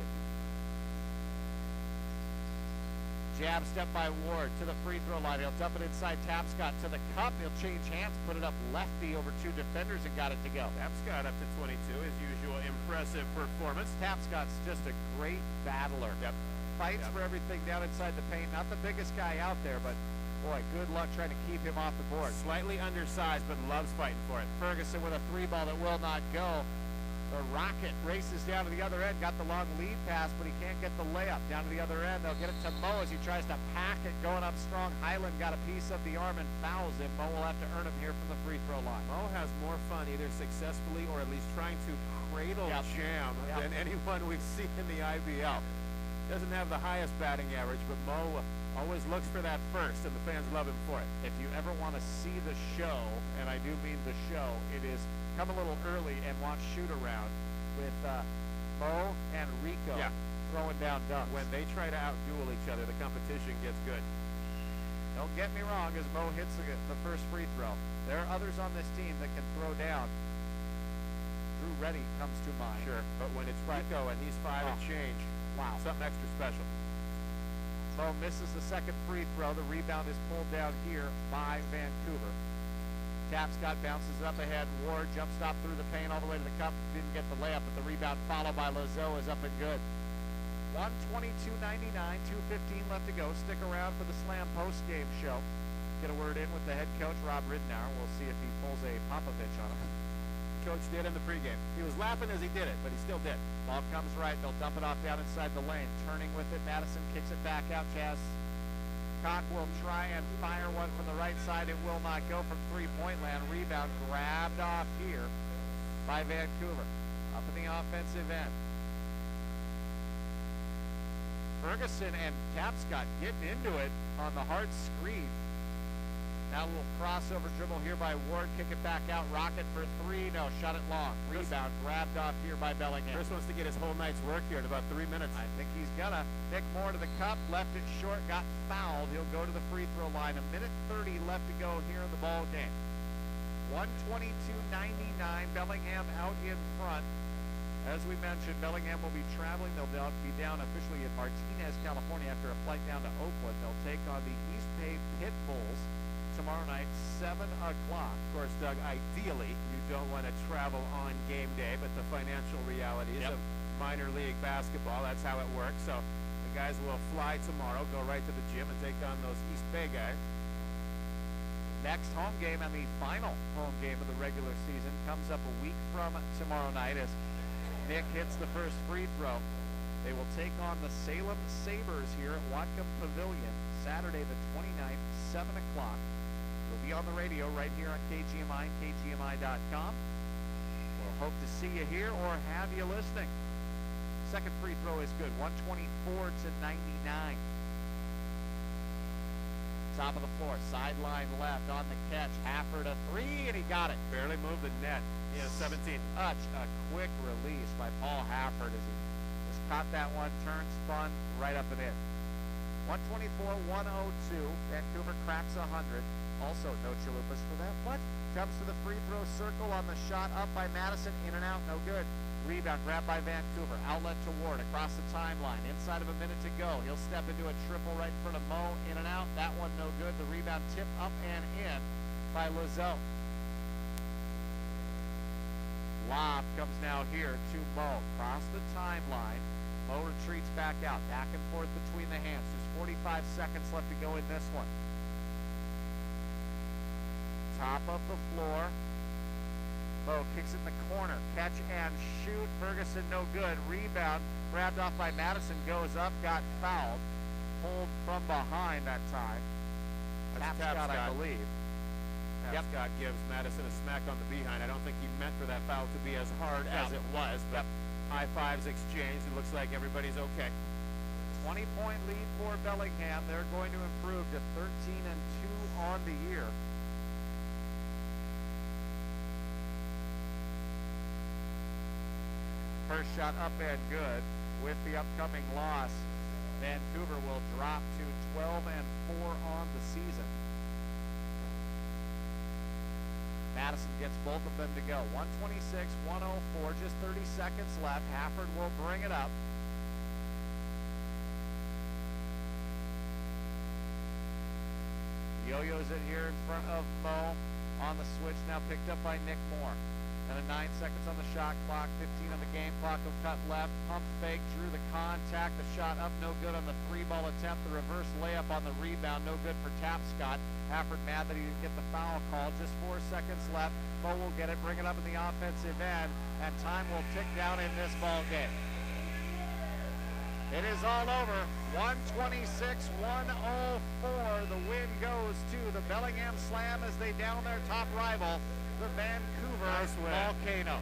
Jab step by Ward to the free throw line. He'll dump it inside Tapscott to the cup. He'll change hands, put it up lefty over two defenders and got it to go. Tapscott up to 22, his usual impressive performance. Tapscott's just a great battler. Yep. Fights for everything down inside the paint. Not the biggest guy out there, but boy, good luck trying to keep him off the board. Slightly undersized, but loves fighting for it. Ferguson with a three ball that will not go. The Rocket races down to the other end, got the long lead pass, but he can't get the layup down to the other end. They'll get it to Mo as he tries to pack it, going up strong. Highland got a piece of the arm and fouls him. Mo will have to earn him here from the free throw line. Mo has more fun either successfully or at least trying to cradle jam than anyone we've seen in the IBL. Doesn't have the highest batting average, but Mo always looks for that first, and the fans love him for it. If you ever want to see the show, and I do mean the show, it is come a little early and watch shoot around with Mo and Rico throwing down dunks. When they try to outduel each other, the competition gets good. Don't get me wrong, as Mo hits the first free throw. There are others on this team that can throw down. Drew Reddy comes to mind. Sure, but when it's Rico and he's five and change, something extra special. Mo misses the second free throw. The rebound is pulled down here by Vancouver. Tapscott bounces it up ahead. Ward jump stop through the paint all the way to the cup. Didn't get the layup, but the rebound followed by Lazo is up and good. 122.99, 2:15 left to go. Stick around for the Slam post-game show. Get a word in with the head coach, Rob Ridenour. We'll see if he pulls a Popovich on him. Coach did in the pregame. He was laughing as he did it, but he still did. Ball comes right. They'll dump it off down inside the lane. Turning with it. Madison kicks it back out. Chaz Cock will try and fire one from the right side. It will not go from three-point land. Rebound grabbed off here by Vancouver. Up in the offensive end. Ferguson and Tapscott getting into it on the hard screen. Now a little crossover dribble here by Ward. Kick it back out. Rocket for three. No, shot it long. Rebound grabbed off here by Bellingham. Chris wants to get his whole night's work here in about 3 minutes. I think he's gonna. Nick Moore to the cup. Left it short. Got fouled. He'll go to the free throw line. 1:30 left to go here in the ball game. 122.99. Bellingham out in front. As we mentioned, Bellingham will be traveling. They'll be down officially in Martinez, California after a flight down to Oakland. They'll take on the East Bay Pit Bulls tomorrow night, 7 o'clock. Of course, Doug, ideally, you don't want to travel on game day, but the financial realities of minor league basketball, that's how it works. So the guys will fly tomorrow, go right to the gym, and take on those East Bay guys. Next home game and the final home game of the regular season comes up a week from tomorrow night as Nick hits the first free throw. They will take on the Salem Sabres here at Whatcom Pavilion, Saturday the 29th, 7 o'clock. We'll be on the radio right here on KGMI and KGMI.com. We'll hope to see you here or have you listening. Second free throw is good, 124-99. Top of the floor, sideline left on the catch. Hafford a three, and he got it. Barely moved the net. He has 17. Such a quick release by Paul Hafford as he just caught that one, turned, spun, right up and in. 124-102. Vancouver cracks 100. Also, no chalupas for that. What? Comes to the free throw circle on the shot up by Madison. In and out, no good. Rebound grabbed by Vancouver. Outlet to Ward across the timeline. Inside of a minute to go. He'll step into a triple right in front of Mo. In and out. That one no good. The rebound tip up and in by Lazo. Lob comes now here to Mo. Across the timeline. Mo retreats back out. Back and forth between the hands. There's 45 seconds left to go in this one. Top of the floor. Mo kicks it in the corner. Catch and shoot. Ferguson no good. Rebound grabbed off by Madison. Goes up. Got fouled. Pulled from behind that time. Tapscott, I believe. Tapscott gives Madison a smack on the behind. I don't think he meant for that foul to be as hard as it was, but high fives exchanged. It looks like everybody's okay. 20-point lead for Bellingham. They're going to improve to 13-2 on the year. First shot up and good. With the upcoming loss, Vancouver will drop to 12-4 on the season. Madison gets both of them to go. 126-104, just 30 seconds left. Hafford will bring it up. Yo-yos it here in front of Mo on the switch, now picked up by Nick Moore. And a 9 seconds on the shot clock, 15 on the game clock. He'll cut left, pump fake, drew the contact. The shot up, no good on the 3-ball attempt. The reverse layup on the rebound, no good for Tapscott. Hafford mad that he didn't get the foul call. Just 4 seconds left. Mo will get it, bring it up in the offensive end, and time will tick down in this ball game. It is all over. 126-104. The win goes to the Bellingham Slam as they down their top rival, the Vancouver Volcanoes.